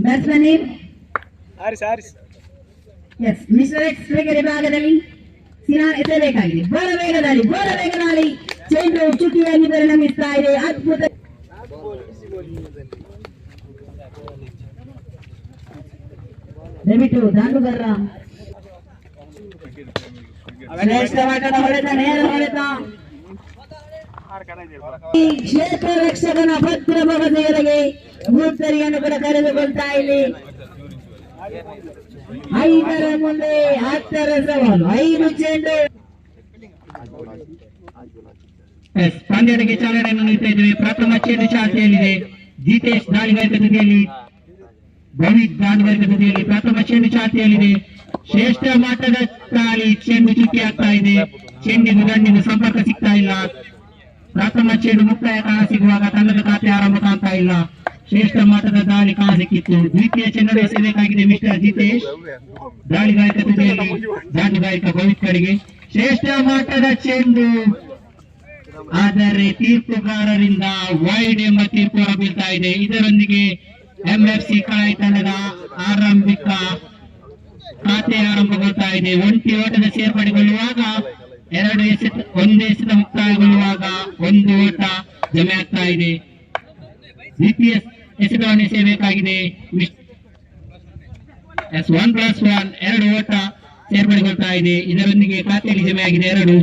ಬ್ಯಾಟ್ಸ್ಮನ್ ಎಸ್ ಮಿಸ್ಟರ್ ಎಕ್ಸ್ ವಿಭಾಗದಲ್ಲಿ ಸಿನಾನ್ ಎಸೆಯಬೇಕಾಗಿದೆ. ಬೋಲ ವೇಗದಲ್ಲಿ ಚೆಂಡು ಚುಕ್ಕಿಯಾಗಿ ಪರಿಣಮಿಸ್ತಾ ಇದೆ. ಅದ್ಭುತ ದಯವಿಟ್ಟು ದಾಂಡುಗರ ಶ್ರೇಷ್ಠ ಆಟದ ಹೊಡೆತ, ನೇರ ಹೊಡೆತ. ಈ ಕ್ಷೇತ್ರ ರಕ್ಷಕನ ಭದ್ರ ಭವದೆಯರಿಗೆ ಗುರುತರಿಯನ್ನು ಕೂಡ ಕರೆದುಕೊಳ್ತಾ ಇಲ್ಲಿ 5ರ ಮುಂದೆ 10ರ ಸವಾಲು. 5 ಚೆಂಡು. ಪಂದ್ಯಕ್ಕೆ ಚಾಲನೆಯನ್ನು ನೀಡ್ತಾ ಇದ್ದೇವೆ. ಪ್ರಥಮ ಚೆಂಡು ಚಾಲ್ತಿಯಲ್ಲಿದೆ. ಜಿತೇಶ್ ದಾಳಿಗಾರಿಕೆ ತುದಿಯಲ್ಲಿ, ಭವಿತ್ ದಾಳಿಗಾರಿಕೆ ತುದಿಯಲ್ಲಿ. ಪ್ರಥಮ ಚೆಂಡು ಚಾಲ್ತಿಯಲ್ಲಿದೆ. ಶ್ರೇಷ್ಠ ಮಟ್ಟದ ದಾಳಿ. ಚೆಂಡು ಚುಕ್ಕಿ ಆಗ್ತಾ ಇದೆ. ಚೆಂಡಿಗೂ ದಂಡಿಗೂ ಸಂಪರ್ಕ ಸಿಗ್ತಾ ಇಲ್ಲ. ಪ್ರಥಮ ಚೆಂಡು ಮುಕ್ತಾಯ ಕಾಣ ಸಿಗುವಾಗ ತಂಡದ ಖಾತೆ ಆರಂಭ ಕಾಣ್ತಾ ಇಲ್ಲ. ಶ್ರೇಷ್ಠ ಮಟ್ಟದ ದಾಳಿ ಕಾಣ ಸಿಕ್ಕಿತ್ತು. ದ್ವಿತೀಯ ಚೆಂಡು ಎಸೆಯಬೇಕಾಗಿದೆ ಮಿಸ್ಟರ್ ಜಿತೇಶ್. ದಾಳಿಗಾರಿಕ ತುದಿಯಲ್ಲಿ ದಾಳಿಗಾರಿಕ ಭವಿತ್ ಕಡೆಗೆ. ಶ್ರೇಷ್ಠ ಮಟ್ಟದ ಚೆಂಡು, ಆದರೆ ತೀರ್ಪುಗಾರರಿಂದ ವೈಡ್ ಎಂಬ ತೀರ್ಪು ಹೊರಬೀಳ್ತಾ ಇದೆ. ಇದರೊಂದಿಗೆ ಎಂಎಫ್ಸಿ ಕಳಾಯಿ ತಂಡದ ಆರಂಭಿಕ ಖಾತೆ ಆರಂಭಗೊಳ್ತಾ ಇದೆ. ಒಂಟಿ ಓಟದ ಸೇರ್ಪಡೆಗೊಳ್ಳುವಾಗ 2 ಒಂದೇ ಎಸೆತ ಮುಕ್ತಾಯಗೊಳ್ಳುವಾಗ 1 ಓಟ ಜಮೆ ಆಗ್ತಾ ಇದೆ. ದ್ವಿತೀಯ ಎಸೆತವನ್ನು ಎಸೆಯಬೇಕಾಗಿದೆ. 1+1 2 ಓಟ ಸೇರ್ಪಡೆಗೊಳ್ತಾ ಇದೆ. ಇದರೊಂದಿಗೆ ಖಾತೆಯಲ್ಲಿ ಜಮೆ ಆಗಿದೆ 2.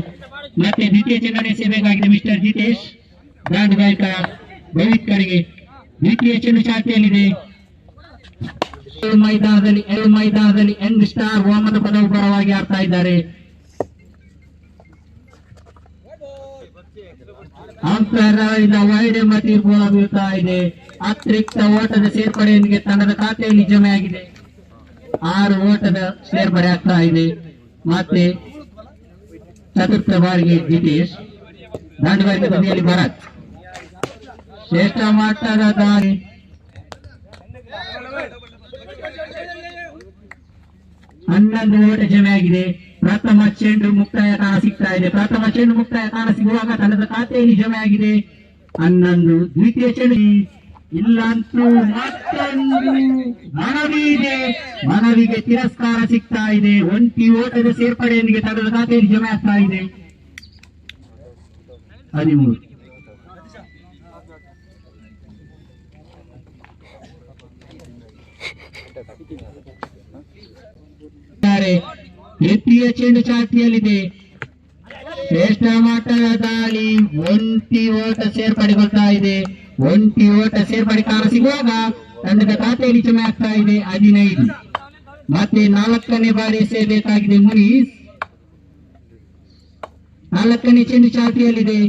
ಮತ್ತೆ ದ್ವಿತೀಯ ಚೆಂಡನ್ನು ಎಸೆಯಬೇಕಾಗಿದೆ ಮಿಸ್ಟರ್ ಜಿತೇಶ್. ದಾಂಡುಗಾರಿಕ ಭವಿತ್ ಕಡೆಗೆ. ದ್ವಿತೀಯ ಚೆಂಡು ಚಾಲ್ತಿಯಲ್ಲಿದೆ. ಮೈದಾನದಲ್ಲಿ ಯಂಗ್ ಸ್ಟಾರ್ ವಾಮನ ಪದವು ಪರವಾಗಿ ಆಡ್ತಾ ಇದ್ದಾರೆ. ಅಂಕರಿಂದ ವೈಡ್ ಎಂಬ ತೀರ್ಪು ಬೀಳ್ತಾ ಇದೆ. ಅತಿರಿಕ್ತ ಓಟದ ಸೇರ್ಪಡೆಯೊಂದಿಗೆ ತಂಡದ ಖಾತೆಯಲ್ಲಿ ಜಮೆ ಆಗಿದೆ. 6 ಓಟದ ಸೇರ್ಪಡೆ ಆಗ್ತಾ ಇದೆ. ಮತ್ತೆ ಚತುರ್ಥ ಬಾರಿಗೆ ಜಿತೇಶ್. ದಾಂಡುಗಾರಿಕೆ ತುದಿಯಲ್ಲಿ ಭರತ್. ಶ್ರೇಷ್ಠ ಮಟ್ಟದ ದಾಳಿ. 11 ಓಟ ಜಮೆ ಆಗಿದೆ. ಪ್ರಥಮ ಚೆಂಡು ಮುಕ್ತಾಯ ಕಾಣ ಸಿಗ್ತಾ ಇದೆ. ಪ್ರಥಮ ಚೆಂಡು ಮುಕ್ತಾಯ ಕಾಣ ಸಿಗುವಾಗ ತಂಡದ ಖಾತೆಯಲ್ಲಿ ಜಮೆ ಆಗಿದೆ 11. ದ್ವಿತೀಯ ಚೆಂಡು ಇಲ್ಲಂತೂ ಮತ್ತೊಂದು ಮನವಿ ಇದೆ. ಮನವಿಗೆ ತಿರಸ್ಕಾರ ಸಿಗ್ತಾ ಇದೆ. ಒಂಟಿ ಓಟದ ಸೇರ್ಪಡೆಯೊಂದಿಗೆ ತಂಡದ ಖಾತೆಯಲ್ಲಿ ಜಮೆ ಆಗ್ತಾ ಇದೆ 13. ತೃತೀಯ ಚೆಂಡು ಚಾಲ್ತಿಯಲ್ಲಿದೆ. ಶ್ರೇಷ್ಠ ಮಟ್ಟದ ದಾಳಿ. ಒಂಟಿ ಓಟ ಸೇರ್ಪಡೆಗೊಳ್ತಾ ಇದೆ. ಒಂಟಿ ಓಟ ಸೇರ್ಪಡೆ ಕಾಣ ಸಿಗುವಾಗ ತಂಡದ ಖಾತೆಯಲ್ಲಿ ಜಮೆ ಆಗ್ತಾ ಇದೆ 15. ಮತ್ತೆ 4ನೇ ಬಾರಿ ಎಸೆಯಬೇಕಾಗಿದೆ ಮುನೀಸ್. 4ನೇ ಚೆಂಡು ಚಾಲ್ತಿಯಲ್ಲಿದೆ.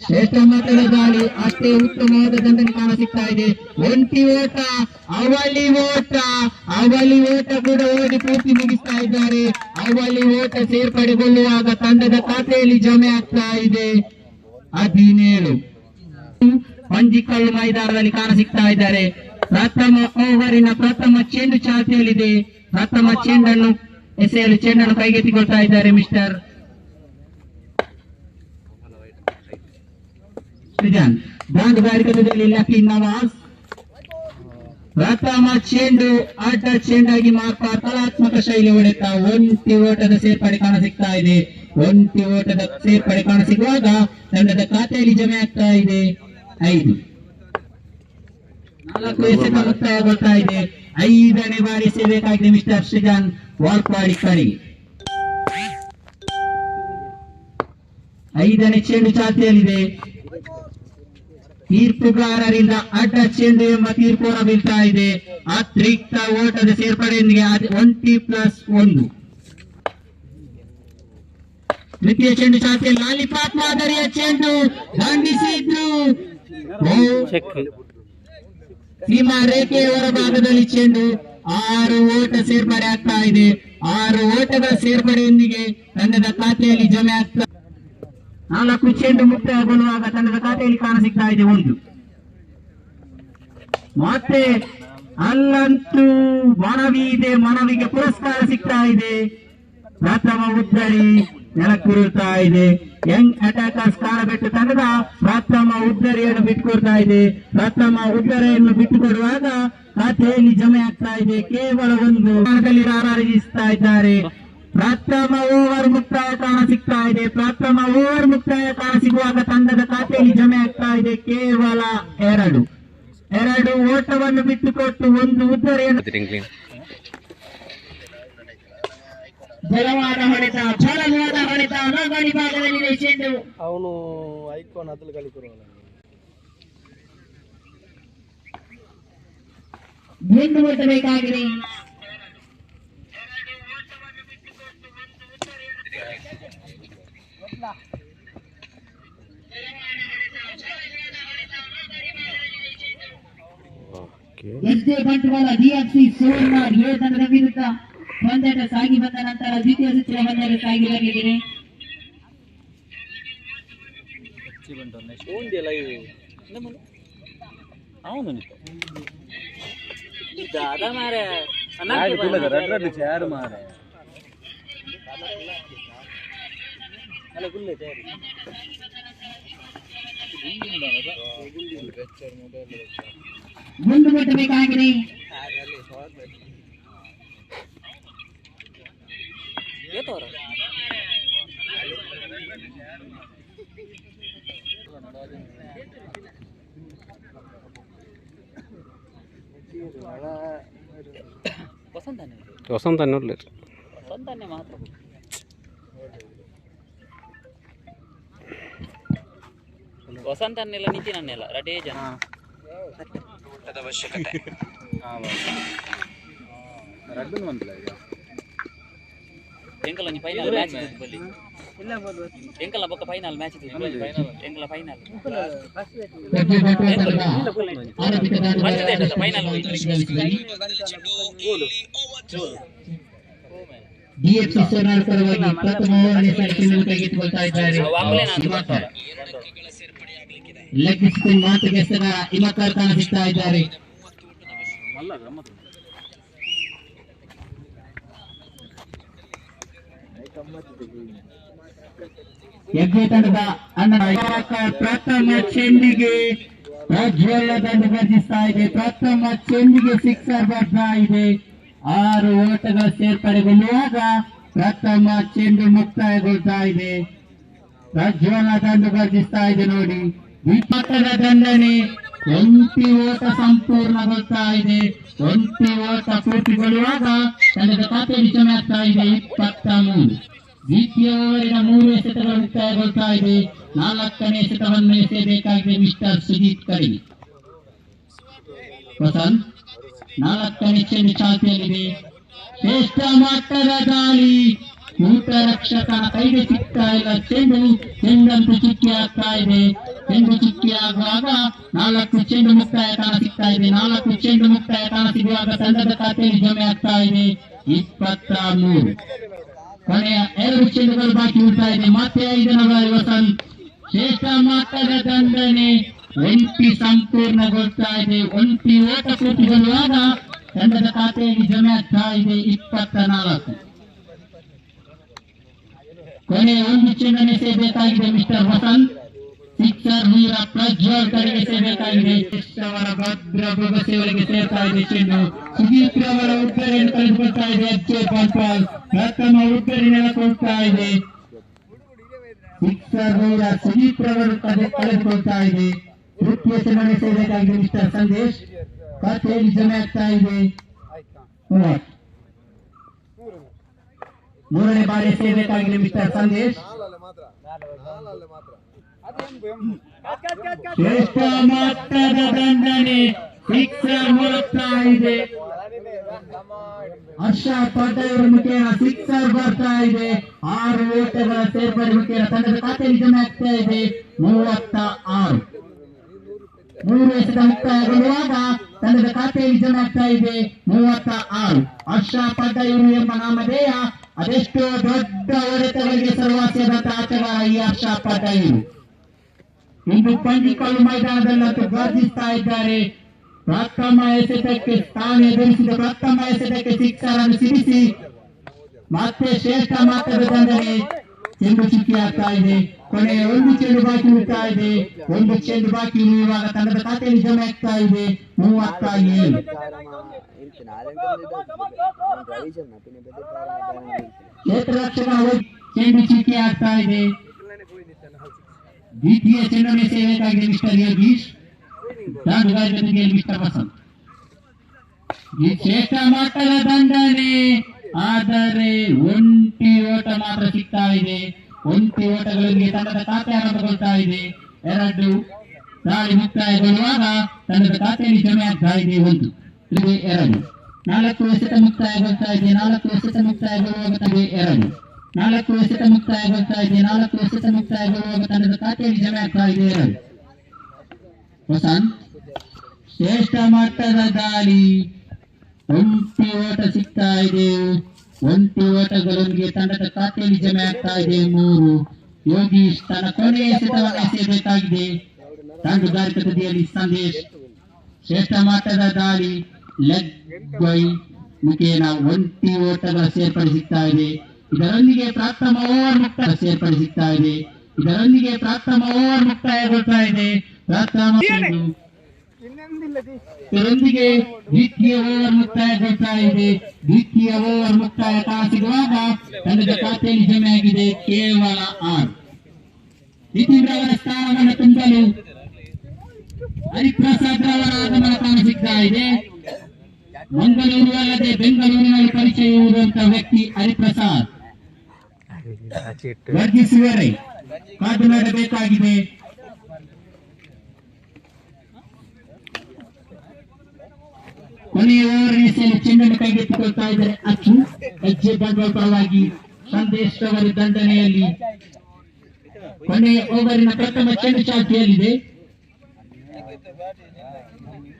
ಶ್ರೇಷ್ಠ ಮಟ್ಟದ ದಾಳಿ. ಅಷ್ಟೇ ಉತ್ತಮವಾದ ದಂಡನೆ ಕಾಣ ಸಿಗ್ತಾ ಇದೆ. ಒಂಟಿ ಓಟ, ಅವಳಿ ಓಟ ಕೂಡ ಓಡಿ ಪೂರ್ತಿ ಮುಗಿಸ್ತಾ ಇದ್ದಾರೆ. ಅವಳಿ ಓಟ ಸೇರ್ಪಡೆಗೊಳ್ಳುವಾಗ ತಂಡದ ಖಾತೆಯಲ್ಲಿ ಜಮೆ ಆಗ್ತಾ ಇದೆ 17. ಪಂಜಿಕಲ್ಲು ಮೈದಾನದಲ್ಲಿ ಕಾಣ ಸಿಗ್ತಾ ಇದ್ದಾರೆ. ಪ್ರಥಮ ಓವರಿನ ಪ್ರಥಮ ಚೆಂಡು ಚಾಲ್ತಿಯಲ್ಲಿದೆ. ಪ್ರಥಮ ಚೆಂಡನ್ನು ಎಸೆಯಲು ಚೆಂಡನ್ನು ಕೈಗೆತ್ತಿಕೊಳ್ತಾ ಇದ್ದಾರೆ ಮಿಸ್ಟರ್ ಸೃಜನ್. ದಾಂಡುಗಾರಿಕದಲ್ಲಿ ಲಕ್ಕಿ ನವಾಜ್. ಪ್ರಥಮ ಚೆಂಡು ಅಡ್ಡ ಚೆಂಡಾಗಿ ಮಾರ್ಪ ಕಲಾತ್ಮಕ ಶೈಲಿ ಹೊಡೆತ. ಒಂಟಿ ಓಟದ ಸೇರ್ಪಡೆ ಕಾಣ ಸಿಗ್ತಾ ಇದೆ. ಒಂಟಿ ಓಟದ ಸೇರ್ಪಡೆ ಕಾಣ ಸಿಗುವಾಗ ತಂಡದ ಖಾತೆಯಲ್ಲಿ ಜಮೆ ಆಗ್ತಾ ಇದೆ 5. 4 ಎಸೆತ ಮುಕ್ತಾಯಗೊಳ್ತಾ ಇದೆ. 5ನೇ ಬಾರಿ ಎಸೆಯಬೇಕಾಗಿದೆ ಮಿಸ್ಟರ್ ಸೃಜನ್ ವಾಲ್ಪಾಡಿ ಕಡೆಗೆ. 5ನೇ ಚೆಂಡು ಚಾಲ್ತಿಯಲ್ಲಿದೆ. ತೀರ್ಪುಗಾರರಿಂದ ಅಡ್ಡ ಚೆಂಡು ಎಂಬ ತೀರ್ಪು ಹೊರಬೀಳ್ತಾ ಇದೆ. ಅತಿರಿಕ್ತ ಓಟದ ಸೇರ್ಪಡೆಯೊಂದಿಗೆ 20+1. ತೃತೀಯ ಚೆಂಡು ಚಾಲ್ತಿಯಲ್ಲಿ ಲಾಲಿಪಾಪ್ ಮಾದರಿಯ ಚೆಂಡು ದಂಡಿಸಿದ್ರು. ಸೀಮಾ ರೇಖೆಯ ಹೊರಭಾಗದಲ್ಲಿ ಚೆಂಡು. 6 ಓಟ ಸೇರ್ಪಡೆ ಆಗ್ತಾ ಇದೆ. 6 ಓಟಗಳ ಸೇರ್ಪಡೆಯೊಂದಿಗೆ ತಂಡದ ಖಾತೆಯಲ್ಲಿ ಜಮೆ ಆಗ್ತಾ. 4 ಚೆಂಡು ಮುಕ್ತಾಯಗೊಳ್ಳುವಾಗ ತಂಡದ ಖಾತೆಯಲ್ಲಿ ಕಾಣ ಸಿಗ್ತಾ ಇದೆ 1. ಮತ್ತೆ ಅಲ್ಲಂತೂ ಮನವಿ ಇದೆ, ಮನವಿಗೆ ಪುರಸ್ಕಾರ ಸಿಗ್ತಾ ಇದೆ. ಪ್ರಥಮ ಉದ್ದರಿ ನೆಲಕ್ಕುರುಳ್ತಾ ಇದೆ. ಯಂಗ್ ಅಟ್ಯಾಕರ್ಸ್ ಕಾಣಬೆಟ್ಟು ತಂಡದ ಪ್ರಥಮ ಉದ್ದರಿಯನ್ನು ಬಿಟ್ಟುಕೊಡ್ತಾ ಇದೆ. ಪ್ರಥಮ ಉದ್ದರಿಯನ್ನು ಬಿಟ್ಟುಕೊಡುವಾಗ ಖಾತೆಯಲ್ಲಿ ಜಮೆ ಆಗ್ತಾ ಇದೆ. ಕೇವಲ ಒಂದು ಸ್ಥಾನದಲ್ಲಿ ರಾರಾಜಿಸ್ತಾ ಇದ್ದಾರೆ. ಪ್ರಥಮ ಓವರ್ ಮುಕ್ತಾಯ ಕಾಣ ಸಿಗ್ತಾ ಇದೆ. ಪ್ರಥಮ ಓವರ್ ಮುಕ್ತಾಯ ಕಾಣ ಸಿಗುವಾಗ ತಂಡದ ಖಾತೆಯಲ್ಲಿ ಜಮೆ ಆಗ್ತಾ ಇದೆ ಕೇವಲ ಎರಡು ಓಟವನ್ನು ಬಿಟ್ಟುಕೊಟ್ಟು ಒಂದು ಉದ್ದರಿಯನ್ನು ಬಲವಾದ ಹೊಡೆತ ನಗಡಿ ಭಾಗದಲ್ಲಿ ಚೆಂಡು ಅವನು ಐಕಾನ್ ಅದಲು ಕಲಿಕೊಡುವಲ್ಲ ಮುಂದೆ ಮುಟ್ಟಬೇಕಾಗಿದೆ. ಎಸ್ಜೆ ಬಂಟ್ವಾಳ ಡಿಎಫ್ಸಿ ಸೋಮವಾರ ಎ ತಂಡದ ವಿರುದ್ಧ ಪಂದ್ಯಾಟ ಸಾಗಿ ಬಂದ ನಂತರ ದ್ವಿತೀಯ ಸುತ್ತಿನ ಪಂದ್ಯಾಟ ಸಾಗಿ ಬರಲಿದೆ. ಮುಂದೆ ಮುಟ್ಟಬೇಕಾಗಿದೆ. ವಸಂತ ನೋಡ್ಲಿ ಮಾತ್ರ ವಸಂತ ಅನ್ನೆಲ್ಲ ನಿತಿನ್ ಅನ್ನೆಲ್ಲ ರಡೇ ಜನ ಅವಶ್ಯಕತೆ ಎಂಕಲ ನೀ ಫೈನಲ್ ಮ್ಯಾಚ್ ಬಲ್ಲಿ ಎಂಕಲ ಬೊಕ್ಕ ಫೈನಲ್ ಮ್ಯಾಚ್ ಎಂಕಲ ಫೈನಲ್ ಫೈನಲ್ ಡಿಎಫ್ಸಿ ಸೋನಾರ್ ಪರವಾಗಿ ಪ್ರಥಮ ಓವರ್ಗೆ ಸೆಲೆಕ್ಷನ್ ತೆಗೆದುಕೊಳ್ತಾ ಇದ್ದಾರೆ. ಲೆಗ್ ಸ್ಪಿನ್ ಮಾತಿಗೆ ಸಹ ಇಮಕರ್ ಕಾಣಿಸ್ತಾ ಇದ್ದಾರೆ. ಹೆಜ್ಜೆ ತಂಡದ ಪ್ರಥಮ ಚೆಂಡಿಗೆ ಪ್ರಜ್ವಲದನ್ನು ಗರ್ಜಿಸ್ತಾ ಇದೆ. ಪ್ರಥಮ ಚೆಂಡಿಗೆ ಸಿಕ್ಸರ್ ಬರ್ತಾ ಇದೆ. 6 ಓಟಗಳ ಸೇರ್ಪಡೆಗೊಳ್ಳುವಾಗ ಪ್ರಥಮ ಚೆಂಡು ಮುಕ್ತಾಯಗೊಳ್ತಾ ಇದೆ. ಪ್ರಜ್ವಲ ದಂಡು ಗರ್ಜಿಸ್ತಾ ಇದೆ ನೋಡಿ. ವಿಪತ್ತದ ದಂಡನೆ ಒಂಟಿ ಓಟ ಸಂಪೂರ್ಣಗೊಳ್ತಾ ಇದೆ. ಒಂಟಿ ಓಟ ಪೂರ್ತಿಗೊಳ್ಳುವಾಗ ತಂಡದ ಖಾತೆಯಲ್ಲಿ ಜಮೆ ಆಗ್ತಾ ಇದೆ 23. ದ್ವಿತೀಯ ಓವರಿನ 3 ಎಸೆತಗಳು ಮುಕ್ತಾಯಗೊಳ್ತಾ ಇದೆ. 4ನೇ ಎಸೆತವನ್ನು ಎಸೆಯಬೇಕಾಗಿದೆ ಮಿಸ್ಟರ್ ಸುದೀಪ್ ಕರಿ. ವಸಂತ್ 4ನೇ ಚೆಂಡು ಚಾಲ್ತಿಯಲ್ಲಿದೆ. ಶ್ರೇಷ್ಠ ಮಟ್ಟದ ದಾಳಿ. ಊಟ ರಕ್ಷಕನ ಕೈಗೆ ಸಿಗ್ತಾ ಇಲ್ಲ ಚೆಂಡಂತೂ ಚಿಕ್ಕಿ ಆಗ್ತಾ ಇದೆ. ಚೆಂಡು ಚಿಕ್ಕಿ ಆಗುವಾಗ 4 ಚೆಂಡು ಮುಕ್ತಾಯ ಕಾಣ ಸಿಗ್ತಾ ಇದೆ. 4 ಚೆಂಡು ಮುಕ್ತಾಯ ಕಾಣ ಸಿಗುವಾಗ ತಂಡದ ಖಾತೆಯಲ್ಲಿ ಜಮೆ ಆಗ್ತಾ ಇದೆ 23. ಕೊನೆಯ 2 ಚೆಂಡುಗಳು ಬಾಕಿ ಉಳ್ತಾ ಇದೆ. ಮತ್ತೆ 5ನೇ ಬಾರಿ ವಸಂತ್. ಶ್ರೇಷ್ಠ ಮಟ್ಟದ ದಂಡನೆ ಒಂಟಿ ಸಂಪೂರ್ಣಗೊಳ್ತಾ ಇದೆ. ಒಂಟಿ ಓಟ ಪೂರ್ತಿಗೊಳ್ಳುವಾಗ ತಂಡದ ಖಾತೆಯಲ್ಲಿ ಜಮೆ ಆಗ್ತಾ ಇದೆ 24. ಕೊನೆಯ 1 ಚೆಂಡನ್ನು ಎಸೆಯಬೇಕಾಗಿದೆ ಮಿಸ್ಟರ್ ವಸಂತ್. ಸಿಕ್ಸರ್ ವೀರ ಪ್ರಜ್ವಲ್ ಕಡೆಗೆ ಎಸೆಯಬೇಕಾಗಿದೆ. ಅವರ ಭದ್ರ ಬೊಗಸೆಯವರಿಗೆ ಸೇರ್ತಾ ಇದೆ ಚೆಂಡು. ಸುದೀಪ್ ಅವರ ಉದ್ದರಿಯನ್ನು ಕಳೆದುಕೊಳ್ತಾ ಇದೆ ಎಚ್ಎ ಬಂಟ್ವಾಲ್. ಪ್ರಥಮ ಉದ್ದರಿ ನೆಲಕೊಳ್ತಾ ಇದೆ. ಸಿಕ್ಸರ್ ವೀರ ಸುದೀಪ್ ಅವರು ಕಳೆದುಕೊಳ್ತಾ ಇದೆ. ತೃತೀಯ ಚೆಂಡನ್ನು ಎಸೆಯಬೇಕಾಗಿದೆ ಮಿಸ್ಟರ್ ಸಂದೇಶ್. ಖಾತೆಯಲ್ಲಿ ಜಮೆ ಆಗ್ತಾ ಇದೆ 30. 3ನೇ ಬಾರಿ ಎಸೆಯಬೇಕಾಗಿದೆ ಮಿಸ್ಟರ್ ಸಂದೇಶ್. ಶ್ರೇಷ್ಠ ಮಟ್ಟದ ದಂಡನೆ ಸಿಕ್ಸರ್ ಮೂಲಕ್ತಾ ಇದೆ. ಹರ್ಷ ಪಟೇಲ್ ಮುಖೇನ ಸಿಕ್ಸರ್ ಬರ್ತಾ ಇದೆ. 6 ಓಟಗಳ ಸೇರ್ಪಡೆ ಮುಖೇನ ತಂಡದ ಖಾತೆಯಲ್ಲಿ ಜಮೆ ಆಗ್ತಾ ಇದೆ 36. 3 ಎಸೆತ ಮುಕ್ತಾಯಗೊಳ್ಳುವಾಗ ತಂಡದ ಖಾತೆಯಲ್ಲಿ ಜಮೆ ಆಗ್ತಾ ಇದೆ 36. ಹರ್ಷ ಪಟೇಲ್ ಎಂಬ ನಾಮಧೇಯ ಅದೆಷ್ಟೋ ದೊಡ್ಡ ಹೊಡೆತಗಳಿಗೆ ಸರ್ವಾಸ್ಯದಂತ ಆಟಗಾರ ಈ ಹರ್ಷ ಪಟೇಲ್. ಇಂದು ಪಂಜಿಕಲ್ಲು ಮೈದಾನದಲ್ಲಿ ಗರ್ಜಿಸ್ತಾ ಇದ್ದಾರೆ. ಪ್ರಥಮ ಎಸೆತಕ್ಕೆ ತಾನು ಎದುರಿಸಿದ ಪ್ರಥಮ ಎಸೆತಕ್ಕೆ ಸಿಕ್ಸರ್ ಅನ್ನು ಸಿಡಿಸಿ ಮತ್ತೆ ಶ್ರೇಷ್ಠ ಮಾತ್ರದ ದಂಡನೆ. ಚೆಂಡು ಚುಕ್ಕಿ ಆಗ್ತಾ ಇದೆ. ಕೊನೆಯ ಒಂದು ಚೆಂಡು ಬಾಕಿ ಉಳಿತಾ ಇದೆ. ಒಂದು ಚೆಂಡು ಬಾಕಿ ಉಳಿಯುವಾಗ ತಂಡದ ಖಾತೆಯಲ್ಲಿ ಜಮೆ ಆಗ್ತಾ ಇದೆ 37. ಕ್ಷೇತ್ರ ರಕ್ಷಕ ಚೆಂಡು ಚುಕ್ಕಿ ಆಗ್ತಾ ಇದೆ. ದ್ವಿತೀಯ ಚೆಂಡನ್ನು ಎಸೆಯಬೇಕಾಗಿದೆ ಮಿಸ್ಟರ್ ಯೋಗೀಶ್. ಜೊತೆಗೆ ಮಿಸ್ಟರ್ ವಸಂತ್. ಈ ಶ್ರೇಷ್ಠ ಮಟ್ಟದ ದಂಡನೆ. ಆದರೆ ಒಂಟಿ ಓಟ ಮಾತ್ರ ಸಿಗ್ತಾ ಇದೆ. ಒಂಟಿ ಓಟಗಳಿಗೆ ತಂಡದ ಖಾತೆ ಆರಂಭಗೊಳ್ತಾ ಇದೆ. 2 ದಾಳಿ ಮುಕ್ತಾಯಗೊಳ್ಳುವಾಗ ತಂಡದ ಖಾತೆಯಲ್ಲಿ ಜಮೆ ಆಗ್ತಾ ಇದೆ 1, 2, 4 ಎಸೆತ ಮುಕ್ತಾಯಗೊಳ್ತಾ ಇದೆ. 4 ಎಸೆತ ಮುಕ್ತಾಯಗೊಳ್ಳುವಾಗ ತಂಡ 2, 4 ಎಸೆತ ಮುಕ್ತಾಯಗೊಳ್ತಾ ಇದೆ. 4 ಎಸೆತ ಮುಕ್ತಾಯಗೊಳ್ಳುವಾಗ ತಂಡದ ಖಾತೆಯಲ್ಲಿ ಜಮೆ ಆಗ್ತಾ ಇದೆ 2. ವಸಂತ್ ಶ್ರೇಷ್ಠ ಮಟ್ಟದ ದಾಳಿ. ಒಂಟಿ ಓಟ ಸಿಗ್ತಾ ಇದೆ. ಒಂಟಿ ಓಟಗಳೊಂದಿಗೆ ತಂಡದ ಖಾತೆಯಲ್ಲಿ ಜಮೆ ಆಗ್ತಾ ಇದೆ 3. ಯೋಗೀಶ್ ತನ್ನ ಕೊನೆಯ ಎಸೆತವನ್ನು ಎಸೆಯಬೇಕಾಗಿದೆ. ತಂಡುಗಾರಿಕೆ ತುದಿಯಲ್ಲಿ ಸಂದೇಶ್. ಶ್ರೇಷ್ಠ ಮಟ್ಟದ ದಾಳಿ. ಲೆಗ್ ಬೈ ಮುಖೇನ ಒಂಟಿ ಓಟಗಳ ಸೇರ್ಪಡೆ ಸಿಗ್ತಾ ಇದೆ. ಇದರೊಂದಿಗೆ ಪ್ರಥಮ ಓವರ್ ಸೇರ್ಪಡಿಸುತ್ತಾ ಇದೆ. ಇದರೊಂದಿಗೆ ಪ್ರಥಮ ಓವರ್ ಮುಕ್ತಾಯಗೊಳ್ತಾ ಇದೆ. ಇದರೊಂದಿಗೆ ದ್ವಿತೀಯ ಓವರ್ ಮುಕ್ತಾಯಗೊಳ್ತಾ ಇದೆ. ದ್ವಿತೀಯ ಓವರ್ ಮುಕ್ತಾಯ ಸಿಗುವಾಗ ತಂಡದ ಖಾತೆಯಲ್ಲಿ ಜಮೆಯಾಗಿದೆ ಕೇವಲ 6. ನಿತಿನ್ ರವರ ಸ್ಥಾನವನ್ನು ತುಂಬಲು ಹರಿಪ್ರಸಾದ್ ರವರ ಆಗಮನ ಕಾಣಿಸುತ್ತಾ ಇದೆ. ಮಂಗಳೂರು ಅಲ್ಲದೆ ಬೆಂಗಳೂರಿನಲ್ಲಿ ಪರಿಚಯ ಇರುವಂತಹ ವ್ಯಕ್ತಿ ಹರಿಪ್ರಸಾದ್. ವರ್ಗಿಸುವರೆ ಕಾದು ನೋಡಬೇಕಾಗಿದೆ. ಕೊನೆಯ ಓವರ್ ಎಸೆಯಲು ಚೆಂಡನ್ನು ಕೈಗೆತ್ತಿಕೊಳ್ತಾ ಇದ್ದಾರೆ ಅಚ್ಚು. ಹೆಜ್ಜೆ ಬಂಡವಾಳ ಪರವಾಗಿ ಸಂದೇಶ್ ಅವರ ದಂಡನೆಯಲ್ಲಿ ಕೊನೆಯ ಓವರಿನ ಪ್ರಥಮ ಚೆಂಡು ಚಾಲ್ತಿಯಲ್ಲಿದೆ.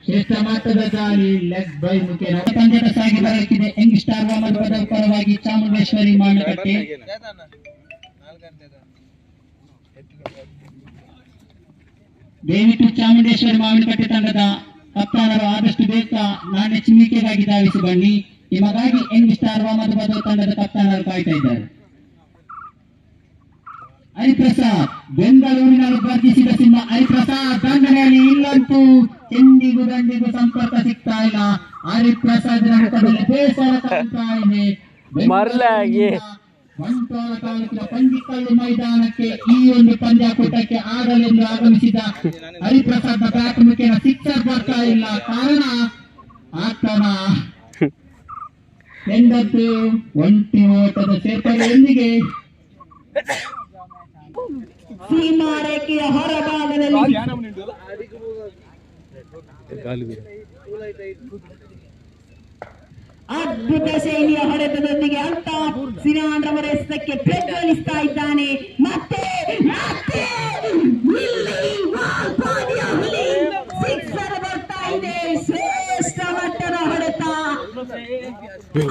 ಶ್ರೇಷ್ಠ ಮಟ್ಟದ ದಾಳಿ. ಲೆಗ್ ಬೈ ಮುಖೇನ ಪಂದ್ಯದ ಸಾಗಿ ಬರಲಿದೆ. ಯಂಗ್ ಸ್ಟಾರ್ ವಾಮನ್ ಪರವಾಗಿ ಚಾಮುಂಡೇಶ್ವರಿ ಮಾವಿನಕಟ್ಟೆ. ದಯವಿಟ್ಟು ಚಾಮುಂಡೇಶ್ವರಿ ಮಾವಿನಕಟ್ಟೆ ತಂಡದ ಕಪ್ತಾನರು ಆದಷ್ಟು ಬೇಗ ನಾಣ್ಯ ಚಿಮ್ಮಿಕೆಗಾಗಿ ಧಾವಿಸಿ ಬನ್ನಿ. ನಿಮಗಾಗಿ ಯಂಗ್ ಸ್ಟಾರ್ ವಾಮನ್ ತಂಡದ ಕಪ್ತಾನರು ಕಾಯ್ತಾ ಇದ್ದಾರೆ. ಹರಿಪ್ರಸಾದ್ ಬೆಂಗಳೂರಿನಲ್ಲಿ ವರ್ಧಿಸಿದ ಸಿಂಹ. ಹರಿಪ್ರಸಾದ್ ದಂಡನೆಯಲ್ಲಿ ಇಲ್ಲಂತೂ ಚೆಂಡಿಗೂ ದಂಡಿಗೂ ಸಂಪರ್ಕ ಸಿಗ್ತಾ ಇಲ್ಲ. ಹರಿಪ್ರಸಾದ್ ಮುಖದಲ್ಲಿ ಬೇಸರ ಕಾಣ್ತಾ ಇದೆ. ಬಂಟ್ವಾಳ ತಾಲೂಕಿನ ಪಂಜಿಕಲ್ಲು ಮೈದಾನಕ್ಕೆ ಈ ಒಂದು ಪಂದ್ಯಾಕೂಟಕ್ಕೆ ಆಡಲೆಂದು ಆಗಮಿಸಿದ ಹರಿಪ್ರಸಾದ್ ಬ್ಯಾಟ್ ಮುಖೇನ ಸಿಕ್ಸರ್ ಬರ್ತಾ ಇಲ್ಲ. ಕಾರಣ ಆತನ ಎಂದದ್ದು ಒಂಟಿ ಓಟದ ಸೇರ್ಪಡೆಯೊಂದಿಗೆ ಸೀಮಾರೇಖೆಯ ಹೊರಭಾಗದಲ್ಲಿ ಅದ್ಭುತ ಶೈಲಿಯ ಹೊಡೆತದೊಂದಿಗೆ ಅಲ್ತಾಫ್ ಸಿರಾನ್ ರವರ ಎಸೆತಕ್ಕೆ ಪ್ರಜ್ವಲಿಸ್ತಾ ಇದ್ದಾನೆ. ಮತ್ತೆ ಸಿಕ್ಸರ್ ಬರ್ತಾ ಇದೆ. ಶ್ರೇಷ್ಠ ಮಟ್ಟದ ಹೊಡೆತ.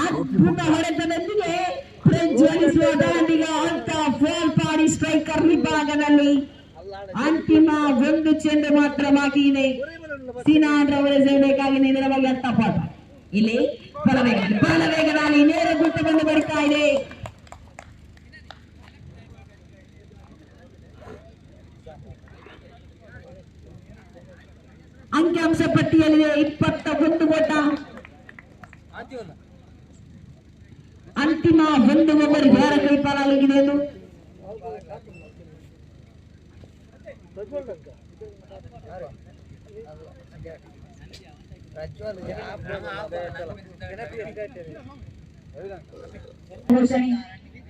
ಅದ್ಭುತ ಹೊಡೆತದೊಂದಿಗೆ ಪ್ರಜ್ವಲಿಸುವ ದಾಂಡಿಗ ಅಲ್ತಾಫ್ ಗೋಲ್ಪಾಡಿ ಸ್ಟ್ರೈಕರ್ ವಿಭಾಗದಲ್ಲಿ ಅಂತಿಮ ಒಂದು ಚೆಂಡು ಮಾತ್ರ ಬಾಕಿ ಇದೆ. ಸಿನಾನ್ ರವರ ಎಸೆಯಬೇಕಾಗಿ ನೇರವಾಗಿ ಅಲ್ತಾಫ್ ಆಟ. ಇಲ್ಲಿ ಬಲವೇಗದಲ್ಲಿ ನೇರ ಗುಟ್ಟು ಬಂದು ಬರುತ್ತಾ ಇದೆ. ಅಂಕಿಅಂಶ ಪಟ್ಟಿಯಲ್ಲಿದೆ 21 ಓಟ. ಅಂತಿಮ ಒಂದು ಓವರ್ ಯಾರ ಕೈ ಪಾಲಾಗಿದೆ ಎಂದು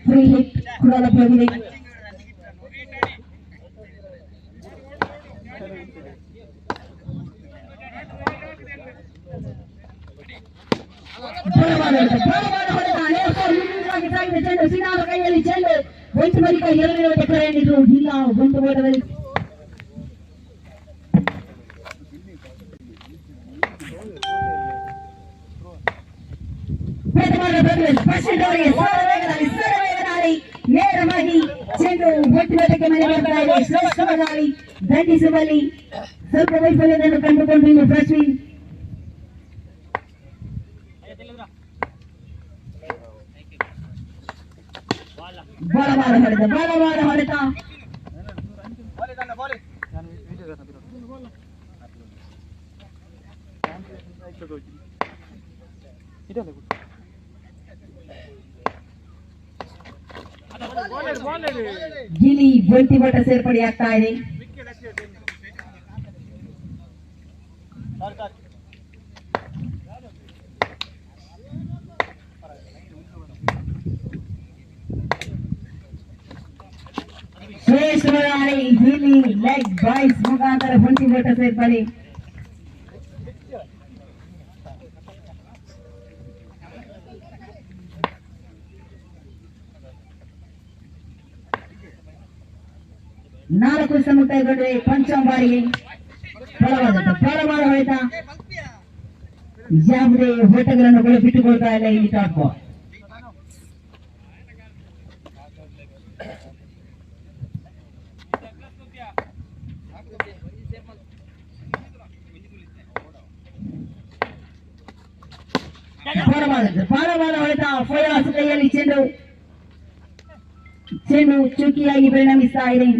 ಫ್ರೀ ಹಿಟ್ ಕೂಡ ಲಭ್ಯವಿದೆ. ಚೆಂಡು ಸಿನಾರ ಕೈಯಲ್ಲಿ ಚೆಂಡು ಒಂದು ಬಳಿಕ 2 ಓಟ ಕರೆಯಲಿದ್ರು. ಇಲ್ಲ ಒಂದು ಓಟದಲ್ಲಿ ನೇರವಾಗಿ ಚೆಂಡು ಒಟ್ಟಿನೊಟ್ಟಿಗೆ ಮನೆ ಬರ್ತಾ ಇದೆ. ಶ್ರೇಷ್ಠ ದಾಳಿ ದಂಡಿಸುವಲ್ಲಿ ಸ್ವಲ್ಪ ವೈಫಲ್ಯವನ್ನು ಕಂಡುಕೊಂಡು ಇನ್ನು ಪ್ರಶ್ವಿನ್ ಬಲವಾದ ಹೊಡೆತ ಗಿಲಿ ಬಂಟಿ ಬಟ ಸೇರ್ಪಡೆಯಾಗ್ತಾ ಇದೆ. ಶ್ರೇಷ್ಠ ಗಿಲಿ ಲೆಗ್ ಬಾಯ್ಸ್ ಮುಖಾಂತರ ಬಂಟಿ ಬಟ ಸೇರ್ಪಡೆ. ನಾಲ್ಕು ಮುಕ್ತಾಯಗೊಂಡ್ರೆ ಪಂಚಮ ಬಾರಿಗೆ ಬಲವಾದ ಹೊಡೆತ. ಯಾವುದೇ ಓಟಗಳನ್ನು ಬಿಟ್ಟುಕೊಳ್ತಾ ಇಲ್ಲ ಇಲ್ಲಿ ಟಾಪ್ ಬಾಲ್. ಬಲವಾದ ಹೊಡೆತ. ಫಯಾಸ್ ಕೈಯಲ್ಲಿ ಚೆಂಡು ಚುಕ್ಕಿಯಾಗಿ ಪರಿಣಮಿಸ್ತಾ ಇದೆ.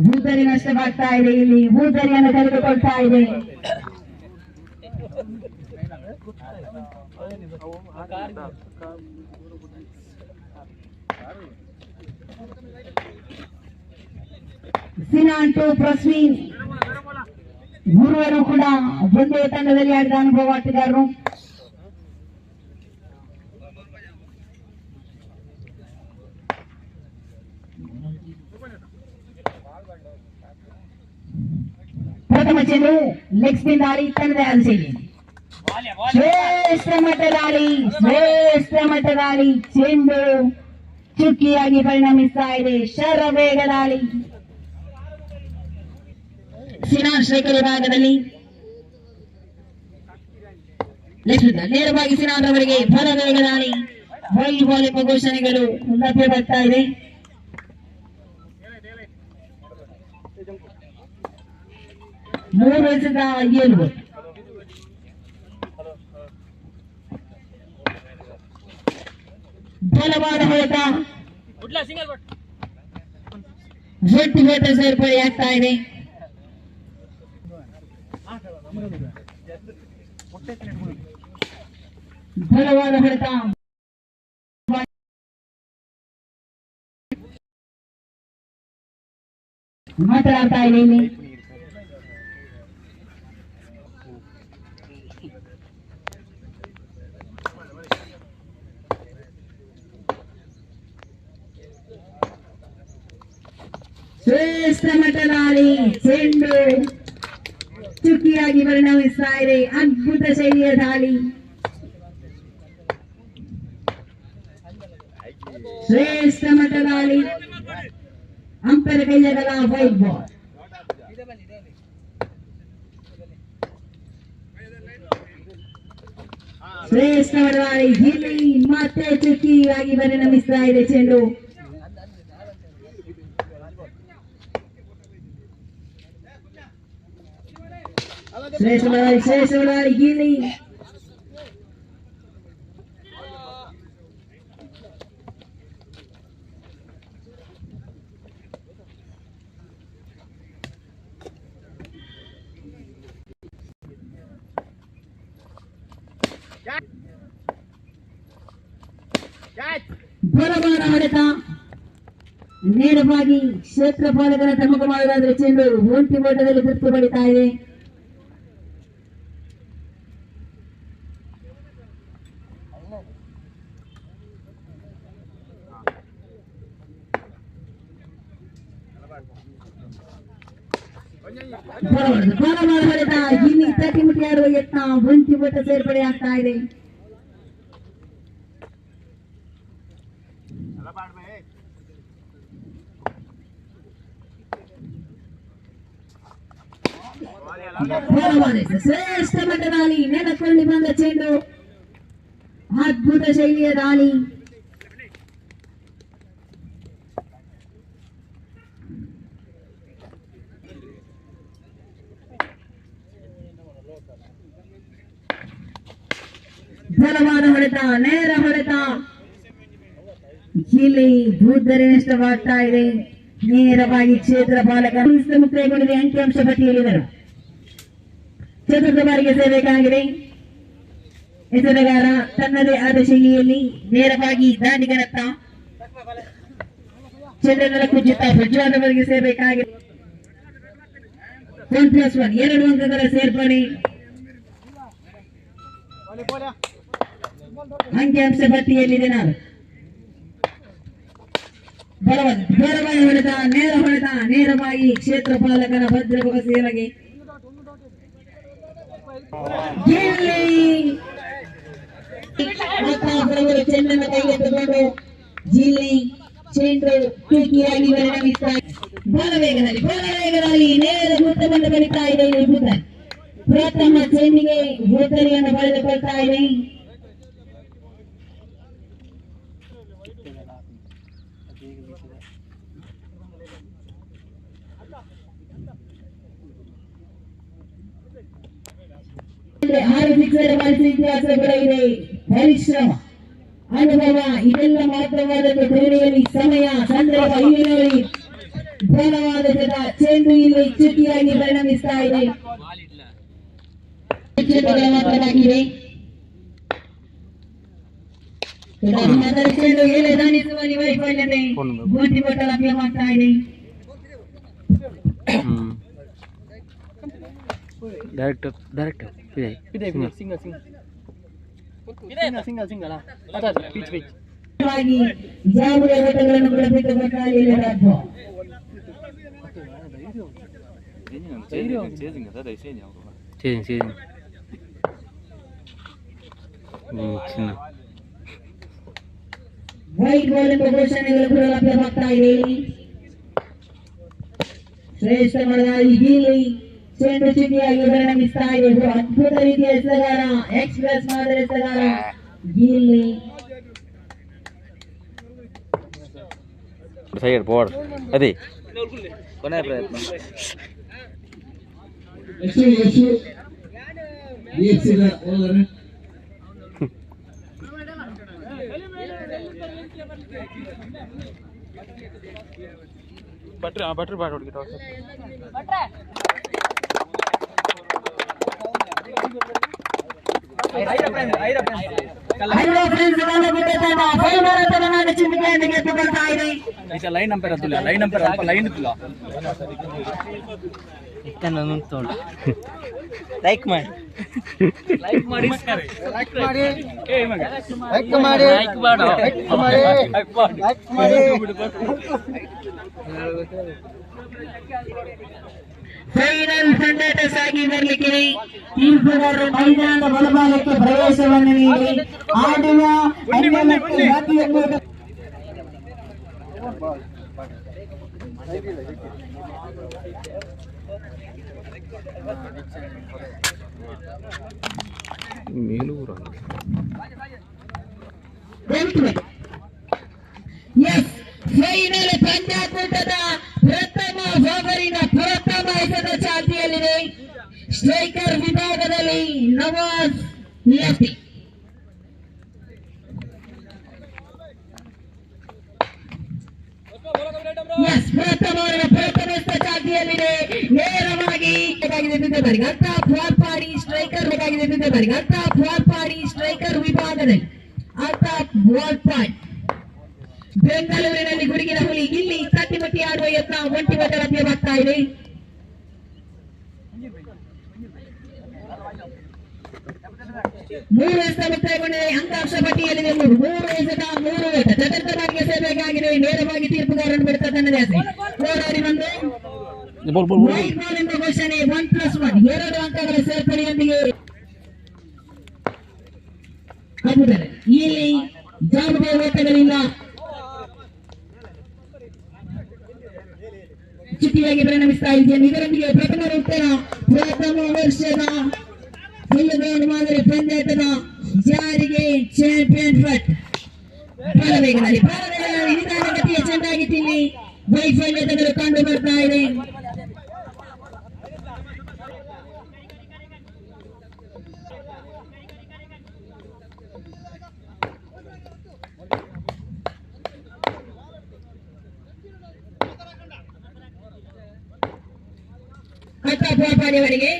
ಭೂತರಿ ನಷ್ಟವಾಗ್ತಾ ಇದೆ. ಇಲ್ಲಿ ಭೂತರಿಯನ್ನು ತೆಗೆದುಕೊಳ್ತಾ ಇದೆ. ಸಿನಾನ್ ಟು ಪ್ರಸ್ವೀನ್ ಮೂರುವರು ಕೂಡ ಒಂದೇ ತಂಡದಲ್ಲಿ ಆಡಿದ ಅನುಭವ ಆಟಗಾರರು. ಪ್ರಥಮ ಚೆಂಡು ಲೆಗ್ ಸ್ಪಿನ್ ದಾಳಿ ತಂಡದ ಆದ ಶೈಲಿ. ಶ್ರೇಷ್ಠ ಮಟ್ಟ ದಾಳಿ ಚೆಂಡು ಚುಕ್ಕಿಯಾಗಿ ಪರಿಣಮಿಸ್ತಾ ಇದೆ. ಶರವೇಗ ದಾಳಿ. ಸಿನಾನ್ ಶ್ರೇಕರ ಭಾಗದಲ್ಲಿ ನೇರವಾಗಿ ಸಿನಾನ್ ಅವರಿಗೆ ಬಲವೇಗ ದಾಳಿ. ವಾಲಿಬಾಲ್ ಎಂಬ ಘೋಷಣೆಗಳು ಲಭ್ಯ ಬರ್ತಾ ಇದೆ. ಮೂರು ಎಸೆದ 7 ಬಲವಾದ ಹೊಡೆತ. ಜೆಟ್ ಬೇಟ ಸೇರ್ಪಡೆಯಾಗ್ತಾ ಇದೆ. ಬಲವಾದ ಹೊಡೆತ. ಮಾತನಾಡ್ತಾ ಇದೆ ಇಲ್ಲಿ. ಶ್ರೇಷ್ಠ ಮಟ್ಟ ದಾಳಿ. ಚೆಂಡು ಚುಕ್ಕಿಯಾಗಿ ಪರಿಣಮಿಸ್ತಾ ಇದೆ. ಅದ್ಭುತ ಶೈಲಿಯ ದಾಳಿ. ಶ್ರೇಷ್ಠ ಮಟ್ಟ ದಾಳಿ. ಅಂಪೈರ್ ಕೈಯಾಗಲ್ಲ ವೈಟ್ ಬಾಲ್. ಶ್ರೇಷ್ಠ ಮಟ್ಟ ದಾಳಿ. ಇಲ್ಲಿ ಮತ್ತೆ ಚುಕ್ಕಿಯಾಗಿ ಪರಿಣಮಿಸ್ತಾ ಇದೆ ಚೆಂಡು. ಶ್ರೇಷ್ಠ ಗಿಲಿ ಬಲವಾದ ಹೊಡೆತ. ನೇರವಾಗಿ ಕ್ಷೇತ್ರ ಪಾಲಕರ ತಮಕ ಮಾಡುವುದಾದ್ರೆ ಚೆಂಡು ಒಂಟಿ ಓಟದಲ್ಲಿ ತೃಪ್ತಿ ಪಡಿತಾ ಇದೆ. ಬಲವಾದ ಹೊಡೆತ. ಇಲ್ಲಿ ತಟ್ಟಿಮುಟ್ಟಿ ಆಡುವ ಯತ್ನ. ಒಂಟಿ ಓಟ ಸೇರ್ಪಡೆ ಆಗ್ತಾ ಇದೆ. ಶ್ರೇಷ್ಠ ಮಟ್ಟ ದಾಳಿ, ನೆಲಕ್ಕೊಳ್ಳಿ ಬಂದ ಚೆಂಡು, ಅದ್ಭುತ ಶೈಲಿಯ ದಾಳಿ. ಬಲವಾದ ಹೊಡೆತ, ನೇರ ಹೊಡೆತ, ಇಲ್ಲಿ ಭೂಧರೇಷ್ಟವಾಗ್ತಾ ಇದೆ. ನೇರವಾಗಿ ಕ್ಷೇತ್ರ ಪಾಲಕ ಮುಕ್ತಾಯಗೊಂಡಿದೆ. ಅಂಕಿಅಂಶ ಪಟ್ಟಿಯಲ್ಲಿದ್ದರು. ಚತುರ್ಥ ಬಾರಿಗೆ ಸೇರಬೇಕಾಗಿದೆ. ಎಸೆತಗಾರ ತನ್ನದೇ ಆದ ಶೈಲಿಯಲ್ಲಿ ನೇರವಾಗಿ ದಾಂಡಿಗನತ್ತ ಚೆಂಡನ ಕುಜಿತ ಪ್ರಜ್ವಾದವರಿಗೆ ಸೇರಬೇಕಾಗಿದೆ. 1+1 2 ಅಂಕಗಳ ಸೇರ್ಪಡೆ. ಅಂಕಿಅಂಶ ಪಟ್ಟಿಯಲ್ಲಿದೆ. ನಾನು ಬಲವಾಗಿ ಹೊಡೆತ, ನೇರ ಹೊಡೆತ, ನೇರವಾಗಿ ಕ್ಷೇತ್ರ ಪಾಲಕನ ಭದ್ರಪುರ ಸೇವೆಗೆ ಚೆಂಡನ್ನು ಕೈಗೆತ್ತಿಕೊಂಡು ಜಿಲ್ಲಿ ಚೆಂಡು ಟೂಕಿಯಾಗಿ ಪರಿಣಮಿಸುತ್ತಾರೆ. ಬಲವೇಗದಲ್ಲಿ ನೇರ ವೃತ್ತವನ್ನು ಬಲಿತಾ ಇದೆ. ಪ್ರಥಮ ಚೆಂಡಿಗೆ ಭೂತರಿಯನ್ನು ಪಡೆದುಕೊಳ್ತಾ ಇದೆ. ಆರು ಫಿಕ್ಸರ್ ಬಾರಿಸಿದ ಇತಿಹಾಸ ಕೂಡ ಇದೆ. ಪರಿಶ್ರಮ, ಅನುಭವ ಇದೆಲ್ಲ ಮಾತ್ರವಾದದ್ದು ಕ್ರೀಡೆಯಲ್ಲಿ. ಸಮಯ, ಸಂದರ್ಭ ಇಲ್ಲಿ ಬಲವಾದ ಚೆಂಡು ಇಲ್ಲಿ ಚುಕ್ಕಿಯಾಗಿ ಪರಿಣಮಿಸ್ತಾ ಇದೆ. ಮಾತ್ರವಾಗಿದೆ. ಚೆಂಡು ಎಲೆ ದಾಣಿಸುವಲ್ಲಿ ವೈಫಲ್ಯತೆ ಗೋಟಿ ಬಟ್ಟ ಲಭ್ಯವಾಗ್ತಾ ಇದೆ. ಜಾಬುಗಳ ಓಟಗಳನ್ನು ಕೂಡ ಬಿಟ್ಟು ವೈಟ್ ಬಾಲ್ ಎಂಬ ಘೋಷಣೆಗಳು ಕೂಡ ಲಭ್ಯವಾಗ್ತಾ ಇದೆ. ಶ್ರೇಷ್ಠ ಮಳೆಗಾಳಿ ಇಲ್ಲಿ ಚೆಂಡು ಚುಕ್ಕಿಯಾಗಿ ಪರಿಣಮಿಸ್ತಾ ಇದೆ. ಅದ್ಭುತ ರೀತಿಯ ಎಸೆಗಾರ, ಎಕ್ಸ್ಪ್ರೆಸ್ ಮಾದರಿ ಎಸೆಗಾರ ಇಲ್ಲಿ ಸೈಡ್ ಬೋರ್ಡ್ ಅದೇ ಕೊನೆ ಪ್ರಯತ್ನ. ಬಟ್ರಿ ಬಾಟ್ ಹೊಡ್ಕಿಟ್ಟು ಲೈನ್ ನಂಬರ್ ಅದಿಲ್ಲ, ಲೈನ್ ನಂಬರ್ ಅಲ್ಪ ಲೈನ್ ಇತ್ತಿಲ್ಲ. ಲೈಕ್ ಮಾಡಿ, ಲೈಕ್ ಮಾಡಿ, ಲೈಕ್ ಮಾಡಿ, ಲೈಕ್ ಮಾಡಿ, ಲೈಕ್ ಮಾಡಿ, ಲೈಕ್ ಮಾಡಿ. ಫೈನಲ್ ಸಂಡೇಟಸ್ ಆಗಿ ಬರಲಿಕ್ಕೆ ತೀರ್ಪುಗಾರರು ಮೈದಾನದ ಬಲಭಾಗಕ್ಕೆ ಪ್ರವೇಶವನ್ನು ನೀಡಿ ಆಡುವ ಮೇಲೂರು ಫೈನಲ್ ಪಂದ್ಯಾಕೂಟದ ಪ್ರಥಮ ಓವರಿನ ಪ್ರಥಮ ಎಸೆತ ಚಾಲ್ತಿಯಲ್ಲಿದೆ. ಸ್ಟ್ರೈಕರ್ ವಿಭಾಗದಲ್ಲಿ ನವಾಜ್ ಲೆಫ್ಟಿ. ಪ್ರಥಮ ಎಸೆತ ಚಾಲ್ತಿಯಲ್ಲಿದೆ. ನೇರವಾಗಿ ಪಾಡಿ ಸ್ಟ್ರೈಕರ್ ಪಾಡಿ ಸ್ಟ್ರೈಕರ್ ವಿಭಾಗದಲ್ಲಿ ಅರ್ಥಾತ್ ಬಾಲ್ ಪಾಯಿಂಟ್. ಬೆಂಗಳೂರಿನಲ್ಲಿ ಗುಡುಗಿನ ಹುಲಿ ಇಲ್ಲಿ ತಟ್ಟಿಮಟ್ಟಿ ಆಡುವ ಯತ್ನ ಒಂಟಿ ಮಟ್ಟ ಲಭ್ಯವಾಗ್ತಾ ಇದೆ. ಮೂರು ಎಸೆತ ಮುಕ್ತಾಯಗೊಂಡಿದೆ. ಅಂಕಾಂಶ ಪಟ್ಟಿಯಲ್ಲಿದೆ. ಮೂರು ಎಸೆತ, ಮೂರು ಓಟ. ಚತುರ್ಥ ಬಾರಿಗೆ ಸೇರಬೇಕಾಗಿದೆ. ನೇರವಾಗಿ ತೀರ್ಪುಗಾರನ್ನು ಬಿಡುತ್ತಾ ತನ್ನದೇ ಆಸೆ ಓಡಾಡಿ ಬಂದು ವೈಟ್ ಬಾಲ್ ಎಂಬ ಘೋಷಣೆ. 1+1 2 ಅಂಕಗಳ ಸೇರ್ಪಡೆಯೊಂದಿಗೆ ಇಲ್ಲಿ ಜಾಬುಗಳ ಓಟಗಳಿಲ್ಲ. ಚುಕ್ಕಿಯಾಗಿ ಪರಿಣಮಿಸ್ತಾ ಇದೆಯಾ. ಇದರೊಂದಿಗೆ ಪ್ರಥಮ ಉತ್ತರ ಪ್ರಥಮ ವರ್ಷದ ಫುಲ್ ಮಾದರಿ ಪಂದ್ಯಾಟದ ಜಾರಿಗೆ ಚಾಂಪಿಯನ್ ಫಟ್ ಬಾಲವೇಗದಲ್ಲಿ ನಿಧಾನಗತಿಯ ಚೆಂದಾಗಿತ್ತು. ಇಲ್ಲಿ ವೈಫಲ್ಯತೆಗಳು ಕಂಡು ಬರ್ತಾ ಇದೆ. ಕಟ್ಟಪಾಡಿಯವರಿಗೆ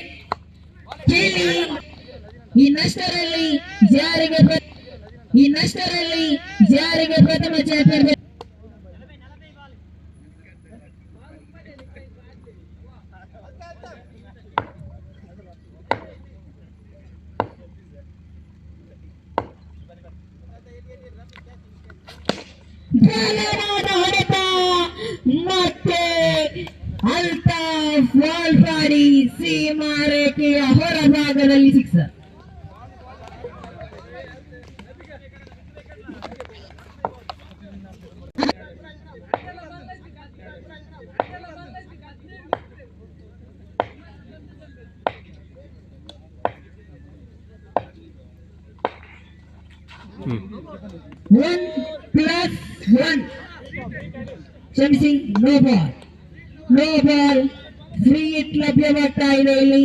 ಈ ನಷ್ಟರಲ್ಲಿ ಜಾರಿಗೆ ಪ್ರಥಮ ಚಾಂಪಿಯನ್ ಹೊಡೆತ ಮತ್ತೆ ಅಲ್ತಾಫ್ ವಾಲ್ಪಾಡಿ ಸೀಮಾ ರೇಖೆಯ ಹೊರಭಾಗದಲ್ಲಿ ಸಿಕ್ಸರ್. One plus one. ಕ್ಷಮಿಸಿ, ನೋ ಬಾಲ್ ಫ್ರೀ ಹಿಟ್ ಲಭ್ಯವಾಗ್ತಾ ಇದೆ ಇಲ್ಲಿ.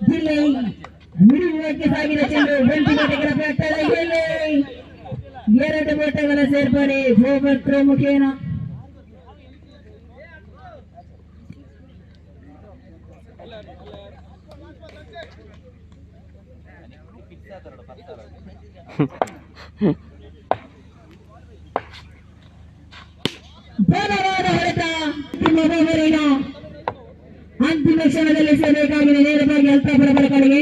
ಜಿಲ್ಲೆ ಮಿಡಿಯುವುದಕ್ಕೆ ಸಾಗಿದ ಚೆಂಡು ಎರಡು ಮೊಟ್ಟಗಳ ಸೇರ್ಪಡೆ ಫೋಬರ್ ಥ್ರೋ ಮುಖೇನ. ಬಲವಾದ ಹೊಡೆತ ಅಂತಿಮ ಕ್ಷಣದಲ್ಲಿ ಸೇರಬೇಕಾಗಿದೆ. ನೇರವಾಗಿ ಅಲ್ತಾಫರ ಕಡೆಗೆ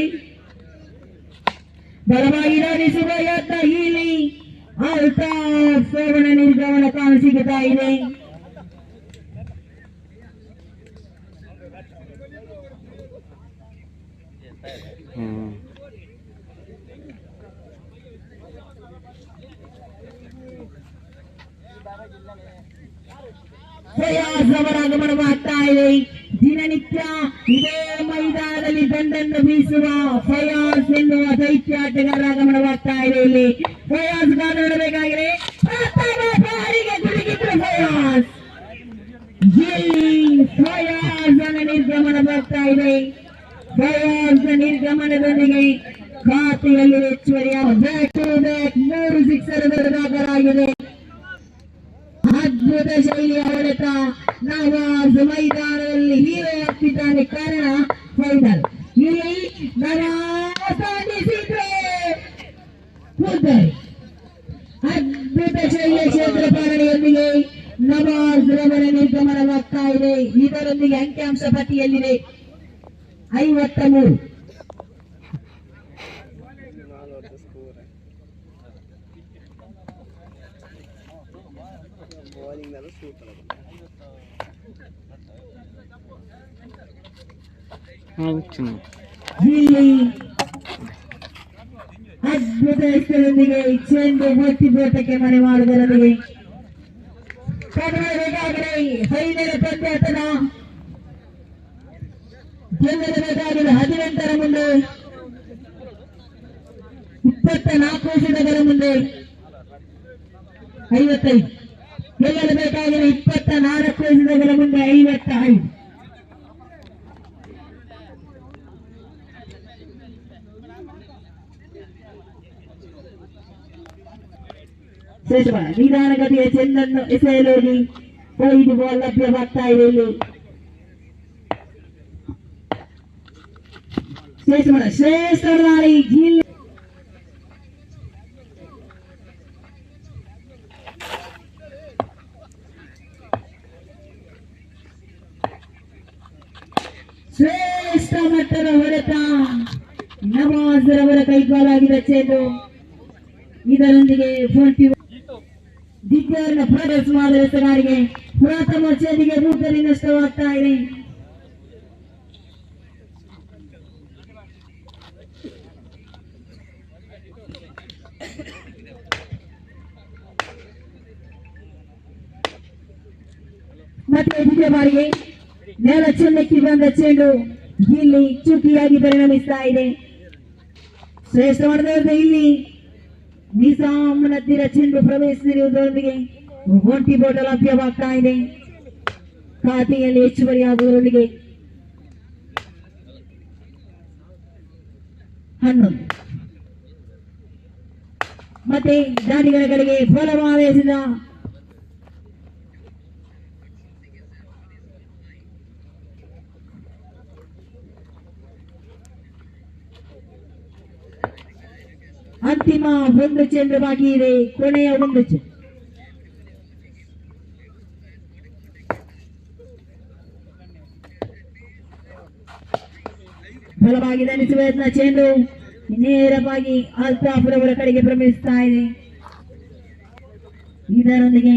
ಬಲವಾಗಿ ಧಾವಿಸುವ ಯತ್ನ. ಇಲ್ಲಿ ಅಲ್ತಾಫ್ ಸೋಮನ ನಿರ್ಗಮನ ಕಾಣಸಿಗುತ್ತಾ ಇದೆ. ಫಯಾಜ್ ಅವರ ಆಗಮನವಾಗ್ತಾ ಇದೆ. ದಿನನಿತ್ಯ ಇದೇ ಮೈದಾನದಲ್ಲಿ ದಂಡನ್ನು ಬೀಸುವ ಫಯಾಜ್ ಎನ್ನುವ ದೈತ್ಯಾಟಗಾರರ ಆಗಮನವಾಗ್ತಾ ಇದೆ. ಇಲ್ಲಿ ಫಯಾಜ್ ನೋಡಬೇಕಾಗಿದೆ. ಪ್ರಥಮ ಬಾರಿಗೆ ಗುಡುಗಿದ್ರು ಫಯಾಜ್. ಇಲ್ಲಿ ಫಯಾಜನ ನಿರ್ಗಮನ ಬರ್ತಾ ಇದೆ. ಫಯಾಜ್ ನಿರ್ಗಮನದೊಂದಿಗೆ ಖಾತೆಯಲ್ಲಿ ಹೆಚ್ಚುವರಿಯ ಬ್ಯಾಕ್ ಟು ಬ್ಯಾಕ್ 3 ಸಿಕ್ಸರ್ ದಾಖಲಾಗಿದೆ. ಅದ್ಭುತ ಶೈಲಿಯ ಹೊಡೆತ. ನವಾಜ್ ಮೈದಾನದಲ್ಲಿ ಹೀರೋ ಆಗ್ತಿದ್ದಾನೆ. ಕಾರಣ ಫೈನಲ್. ಇಲ್ಲಿ ನವಾಜ್ ಸಾಧಿಸಿದ್ರೆ ಅದ್ಭುತ ಶೈಲಿಯ ಕ್ಷೇತ್ರಪಾಲನೆಯೊಂದಿಗೆ ನವಾಜ್ ರವರ ನಿರ್ಗಮನವಾಗ್ತಾ ಇದೆ. ಇದರೊಂದಿಗೆ ಅಂಕಿಅಂಶ ಪಟ್ಟಿಯಲ್ಲಿದೆ 53. ಇಲ್ಲಿ ಅದ್ಭುತ ಹೆಸರೊಂದಿಗೆ ಚೆಂಡು ಬೋಟಕ್ಕೆ ಮನೆ ಮಾಡುವುದರೊಂದಿಗೆ ಫೈನಲ್ ಪಂದ್ಯಾಟದ ಗೆಲ್ಲಬೇಕಾಗಿದೆ. 18ರ ಮುಂದೆ 24 ಎಸೆತಗಳ ಮುಂದೆ 55. ಗೆಲ್ಲಬೇಕಾಗಿದೆ 24 ಎಸೆತಗಳ ಮುಂದೆ 55. ನಿಧಾನಗತಿಯ ಚೆಂಡನ್ನು ಎಸೆಯಲೋಗಿ 5 ಬಾಲ್ ಲಭ್ಯವಾಗ್ತಾ ಇದೆ. ಇಲ್ಲಿ ಶ್ರೇಷ್ಠ ದಾಳಿ ಜಿಲ್ಲೆ ಶ್ರೇಷ್ಠ ಮಟ್ಟದ ಹೊಡೆತ. ಬಾಲ್ ಆಗಿದೆ ಚೆಂಡು. ಇದರೊಂದಿಗೆ ದಿಗ್ಗಜ ಪ್ರದರ್ಶನ ಮಾಡಿದ ಎಸೆಗಾರಿಗೆ ಪ್ರಥಮ ಚೆಂಡಿಗೆ 3 ನಷ್ಟವಾಗ್ತಾ ಇದೆ. ಮತ್ತೆ ದ್ವಿತೀಯ ಬಾರಿಗೆ ನೆಲ ಚೆನ್ನಕ್ಕೆ ಬಂದ ಚೆಂಡು ಇಲ್ಲಿ ಚುಕ್ಕಿಯಾಗಿ ಪರಿಣಮಿಸ್ತಾ ಇದೆ. ಶ್ರೇಷ್ಠ ಮಾಡಿದ ಇಲ್ಲಿ ನಿಜಾಮನ ತೀರ ಚೆಂಡು ಪ್ರವೇಶಿಸಿರುವುದರೊಂದಿಗೆ ಒಂಟಿ ಬೋಟ ಲಭ್ಯವಾಗ್ತಾ ಇದೆ. ಖಾತೆಯಲ್ಲಿ ಹೆಚ್ಚುವರಿಯಾಗುವುದರೊಂದಿಗೆ 11. ಮತ್ತೆ ದಾನಿಗಳ ಕಡೆಗೆ ಬಲವಾದ ಎಸೆದ ಅಂತಿಮ 1 ಚೆಂಡು ಬಾಕಿ ಇದೆ. ಕೊನೆಯ 1 ಚೆಂಡು. ಬಲವಾಗಿ ಧನಿಸುವ ಯತ್ನ ಚೆಂಡು ನೇರವಾಗಿ ಅಲ್ತಾಫ್ರವರ ಕಡೆಗೆ ಪ್ರವೇಶಿಸ್ತಾ ಇದೆ. ಇದರೊಂದಿಗೆ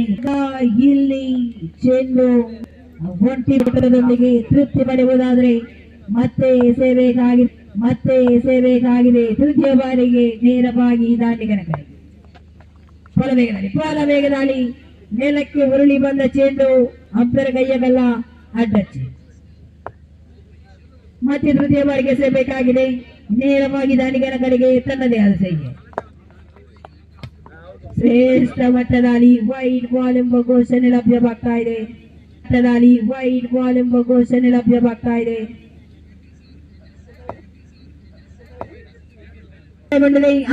ಇಲ್ಲಿ ಚೆಂಡು ಒಂಟಿ ಪಟ್ಟದೊಂದಿಗೆ ತೃಪ್ತಿ ಪಡೆಯುವುದಾದರೆ ಮತ್ತೆ ಎಸೆಯಬೇಕಾಗಿದೆ. ತೃತೀಯ ಬಾರಿಗೆ ನೇರವಾಗಿ ದಾಂಡಿಗನ ಕಡೆಗೆ ಬಲ ವೇಗದಲ್ಲಿ ನೆಲಕ್ಕೆ ಉರುಳಿ ಬಂದ ಚೆಂಡು ಅಂಪರ ಕೈಯಗಲ್ಲ ಅಡ್ಡಚ್ಚಿ. ಮತ್ತೆ ತೃತೀಯ ಬಾರಿಗೆ ಎಸೆಯಬೇಕಾಗಿದೆ. ನೇರವಾಗಿ ದಾಂಡಿಗನ ಕಡೆಗೆ ತನ್ನದೇ ಆದ ಸೈನ್ಯ. ಶ್ರೇಷ್ಠ ಮಟ್ಟದಲ್ಲಿ ವೈಡ್ ಬಾಲ್ ಎಂಬ ಘೋಷಣೆ ಲಭ್ಯವಾಗ್ತಾ ಇದೆ. ವೈಡ್ ಬಾಲ್ ಎಂಬ ಘೋಷಣೆ ಲಭ್ಯವಾಗ್ತಾ ಇದೆ.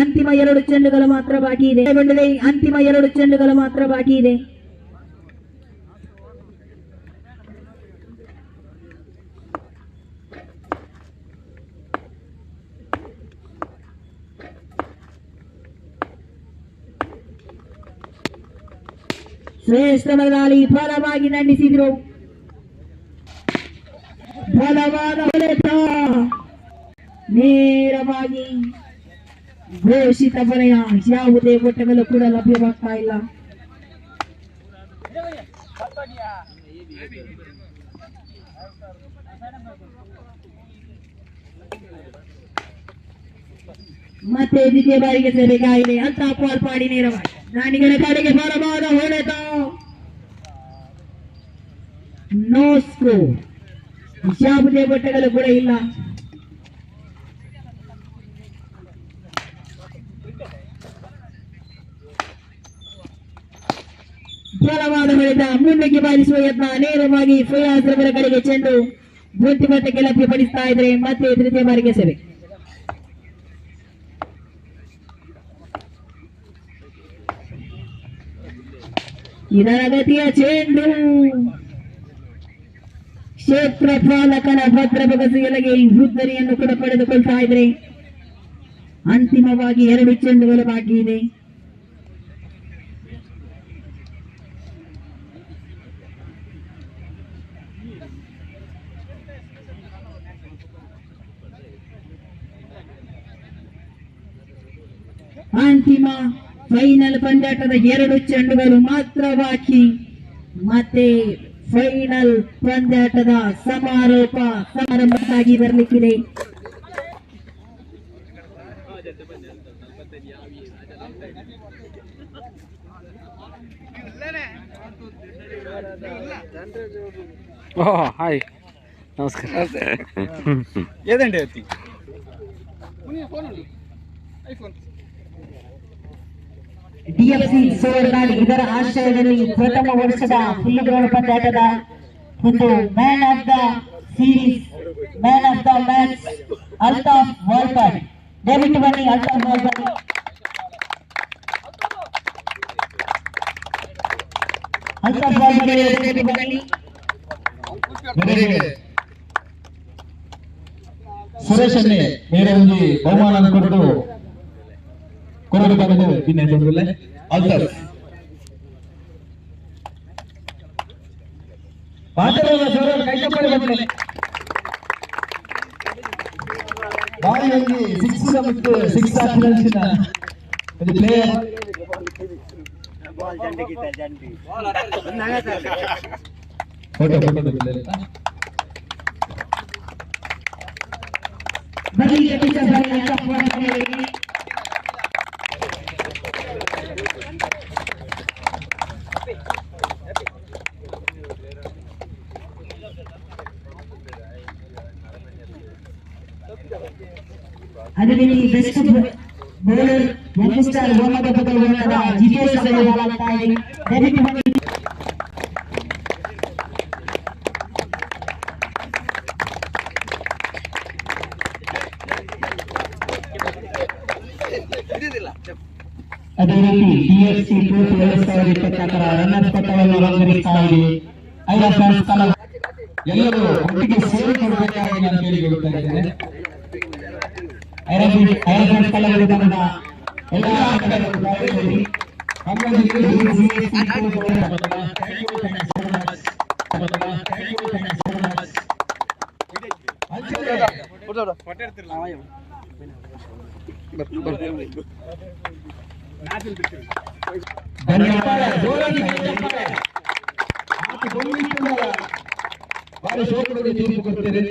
ಅಂತಿಮ 2 ಚೆಂಡುಗಳು ಮಾತ್ರ ಬಾಕಿ ಇದೆ. ಅಂತಿಮ 2 ಚೆಂಡುಗಳು ಮಾತ್ರ ಬಾಕಿ ಇದೆ. ಶ್ರೇಷ್ಠ ದಾಳಿ ಬಲವಾಗಿ ದಂಡಿಸಿದ್ರು. ಬಲವಾದ ಹೊಡೆತ ನೇರವಾಗಿ ಘೋಷಿತ ಬರೆಯ ಯಾವುದೇ ಒಟ್ಟಗಳು ಕೂಡ ಲಭ್ಯವಾಗ್ತಾ ಇಲ್ಲ. ಮತ್ತೆ ದ್ವಿತೀಯ ಬಾರಿಗೆ ಸೇರಬೇಕಾಗಿದೆ ಅಂತ ಬಾಲ್ ಪಾಡಿ ನೇರವಾಗಿ ದಾನಿಗಳ ಕಡೆಗೆ ಬಲವಾದ ಹೊಡೆತ. No score. ಯಾವುದೇ ಒಟ್ಟಗಳು ಕೂಡ ಇಲ್ಲ. ಬಲವಾದ ಹೊಡೆತ ಮುಂದಕ್ಕೆ ಬಾರಿಸುವ ಯತ್ನ ನೇರವಾಗಿ ಫಯಾಜ್ ರವರ ಕಡೆಗೆ ಚೆಂಡು ಒಂಟಿ ಮಟ್ಟಕ್ಕೆ ಲಭ್ಯಪಡಿಸ್ತಾ ಇದ್ರೆ ಮತ್ತೆ ತೃತೀಯ ಬಾರಿಗೆ ಸೆರೆ. ಇದರ ಗತಿಯ ಚೆಂಡು ಕ್ಷೇತ್ರ ಪಾಲಕನ ಭದ್ರ ಬಗಸಿಗೆಲಗೆ ಹುದ್ದರಿಯನ್ನು ಕೂಡ ಪಡೆದುಕೊಳ್ತಾ ಇದ್ರೆ ಅಂತಿಮವಾಗಿ 2 ಚೆಂಡುಗಳು ಬಾಕಿ ಇದೆ. ಅಂತಿಮ ಫೈನಲ್ ಪಂದ್ಯಾಟದ 2 ಚೆಂಡುಗಳು ಮಾತ್ರ ಬಾಕಿ. ಮತ್ತೆ ಫೈನಲ್ ಪಂದ್ಯಾಟದ ಸಮಾರಂಭಕ್ಕಾಗಿ ಬರಲಿಕ್ಕಿದೆ. ಹಾಯ್ ನಮಸ್ಕಾರ. ಡಿಎಫ್ಸಿ ಸೋರ್ನಾಡ್ ಇದರ ಆಶ್ರಯದಲ್ಲಿ ಪ್ರಥಮ ವರ್ಷದ ಫುಲ್ ಪಂದ್ಯಾಟದ ಒಂದು man of the series, man of the match Altaf Valpadi. ದಯವಿಟ್ಟು ಬನ್ನಿ ಅಲ್ತಾಫ್ ವಾಲ್ಪಾಡಿ. ಅಲ್ತಾಫ್ ವಾಲ್ಪಾಡಿ ಬನ್ನಿ. ಸುರೇಶ್ ಅನ್ನೆ ಬೇರೆ ಒಂದು ಬಹುಮಾನ ಕೊಟ್ಟು ಕೊರಗಬಹುದು. ಇನ್ನೇನಿಲ್ಲ ಅಲ್ತಾಫ್ ಮಾತಾಡುವ ಕೈ ಚಪ್ಪಲಿ ಬಂದಿಲ್ಲ. ಬಾರಿ ಒಂದು ಸಿಕ್ಸ್ ಹಾಕಿದ ಅದು ಪ್ಲೇಯರ್ ಫೋಟೋ ಬದಲಿಗೆ ಟೀಚರ್ ಬರಲಿ ಚಪ್ಪಾಳೆ ಅದೇ ರೀತಿ best bowler youngster Mohammed Abdul Jitesh ಅವರು ಆಡ್ತಾ ಇದೆ. ಅದೇ ರೀತಿ ಡಿಎಫ್ಸಿ ಟ್ರೋಫಿ 2024 ರನ್ನರ್ಸ್ ಪಟ್ಟವನ್ನು ಅಲಂಕರಿಸ್ತಾ ಇದೆ. ಐರ ಫ್ಯಾನ್ಸ್ ಕಲಾ ಎಲ್ಲರೂ ಒಟ್ಟಿಗೆ ಸೇರಿಕೊಳ್ಬೇಕಾಗಿ ನಾನು ಕೇಳಿಕೊಳ್ತಾ ಇದ್ದೇನೆ. ಐರ ಫ್ಯಾನ್ಸ್ ಕಲಾವಿದ ತಂಡ ಎಲ್ಲ ಹಾಗಾಗಿ ಬಾರಿ ಶೋಕಗಳಿಗೆ ತೀರ್ಪು ಕೊಡ್ತೇನೆ.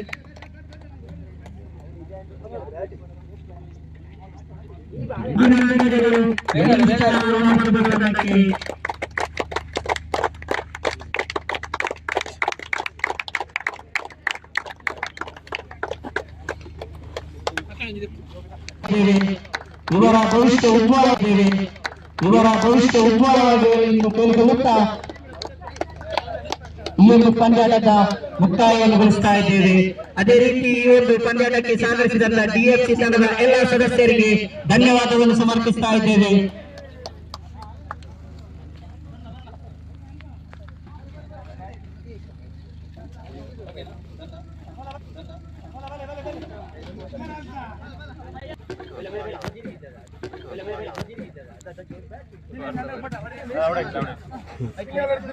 ಇವರ ಭವಿಷ್ಯ ಉಜ್ವಲವಾಗಿದೆ ಎಂದು ಕೇಳಿಕೊಳ್ಳುತ್ತಾ ಈ ಒಂದು ಪಂದ್ಯಾಟದ ಮುಕ್ತಾಯಗೊಳಿಸ್ತಾ ಇದ್ದೇವೆ. ಅದೇ ರೀತಿ ಈ ಒಂದು ಪಂದ್ಯಾಟಕ್ಕೆ ಸಹಕರಿಸಿದಂತ ಡಿಎಫ್ಸಿ ತಂಡದ ಎಲ್ಲ ಸದಸ್ಯರಿಗೆ ಧನ್ಯವಾದವನ್ನು ಸಮರ್ಪಿಸ್ತಾ ಇದ್ದೇವೆ.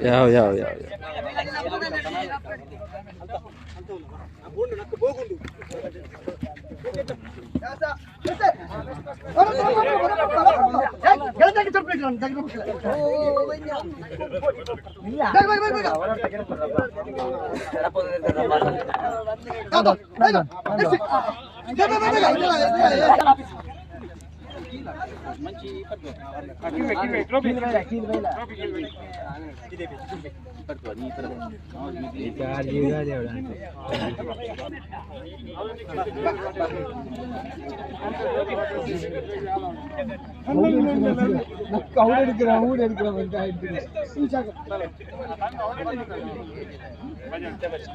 ಯಾವ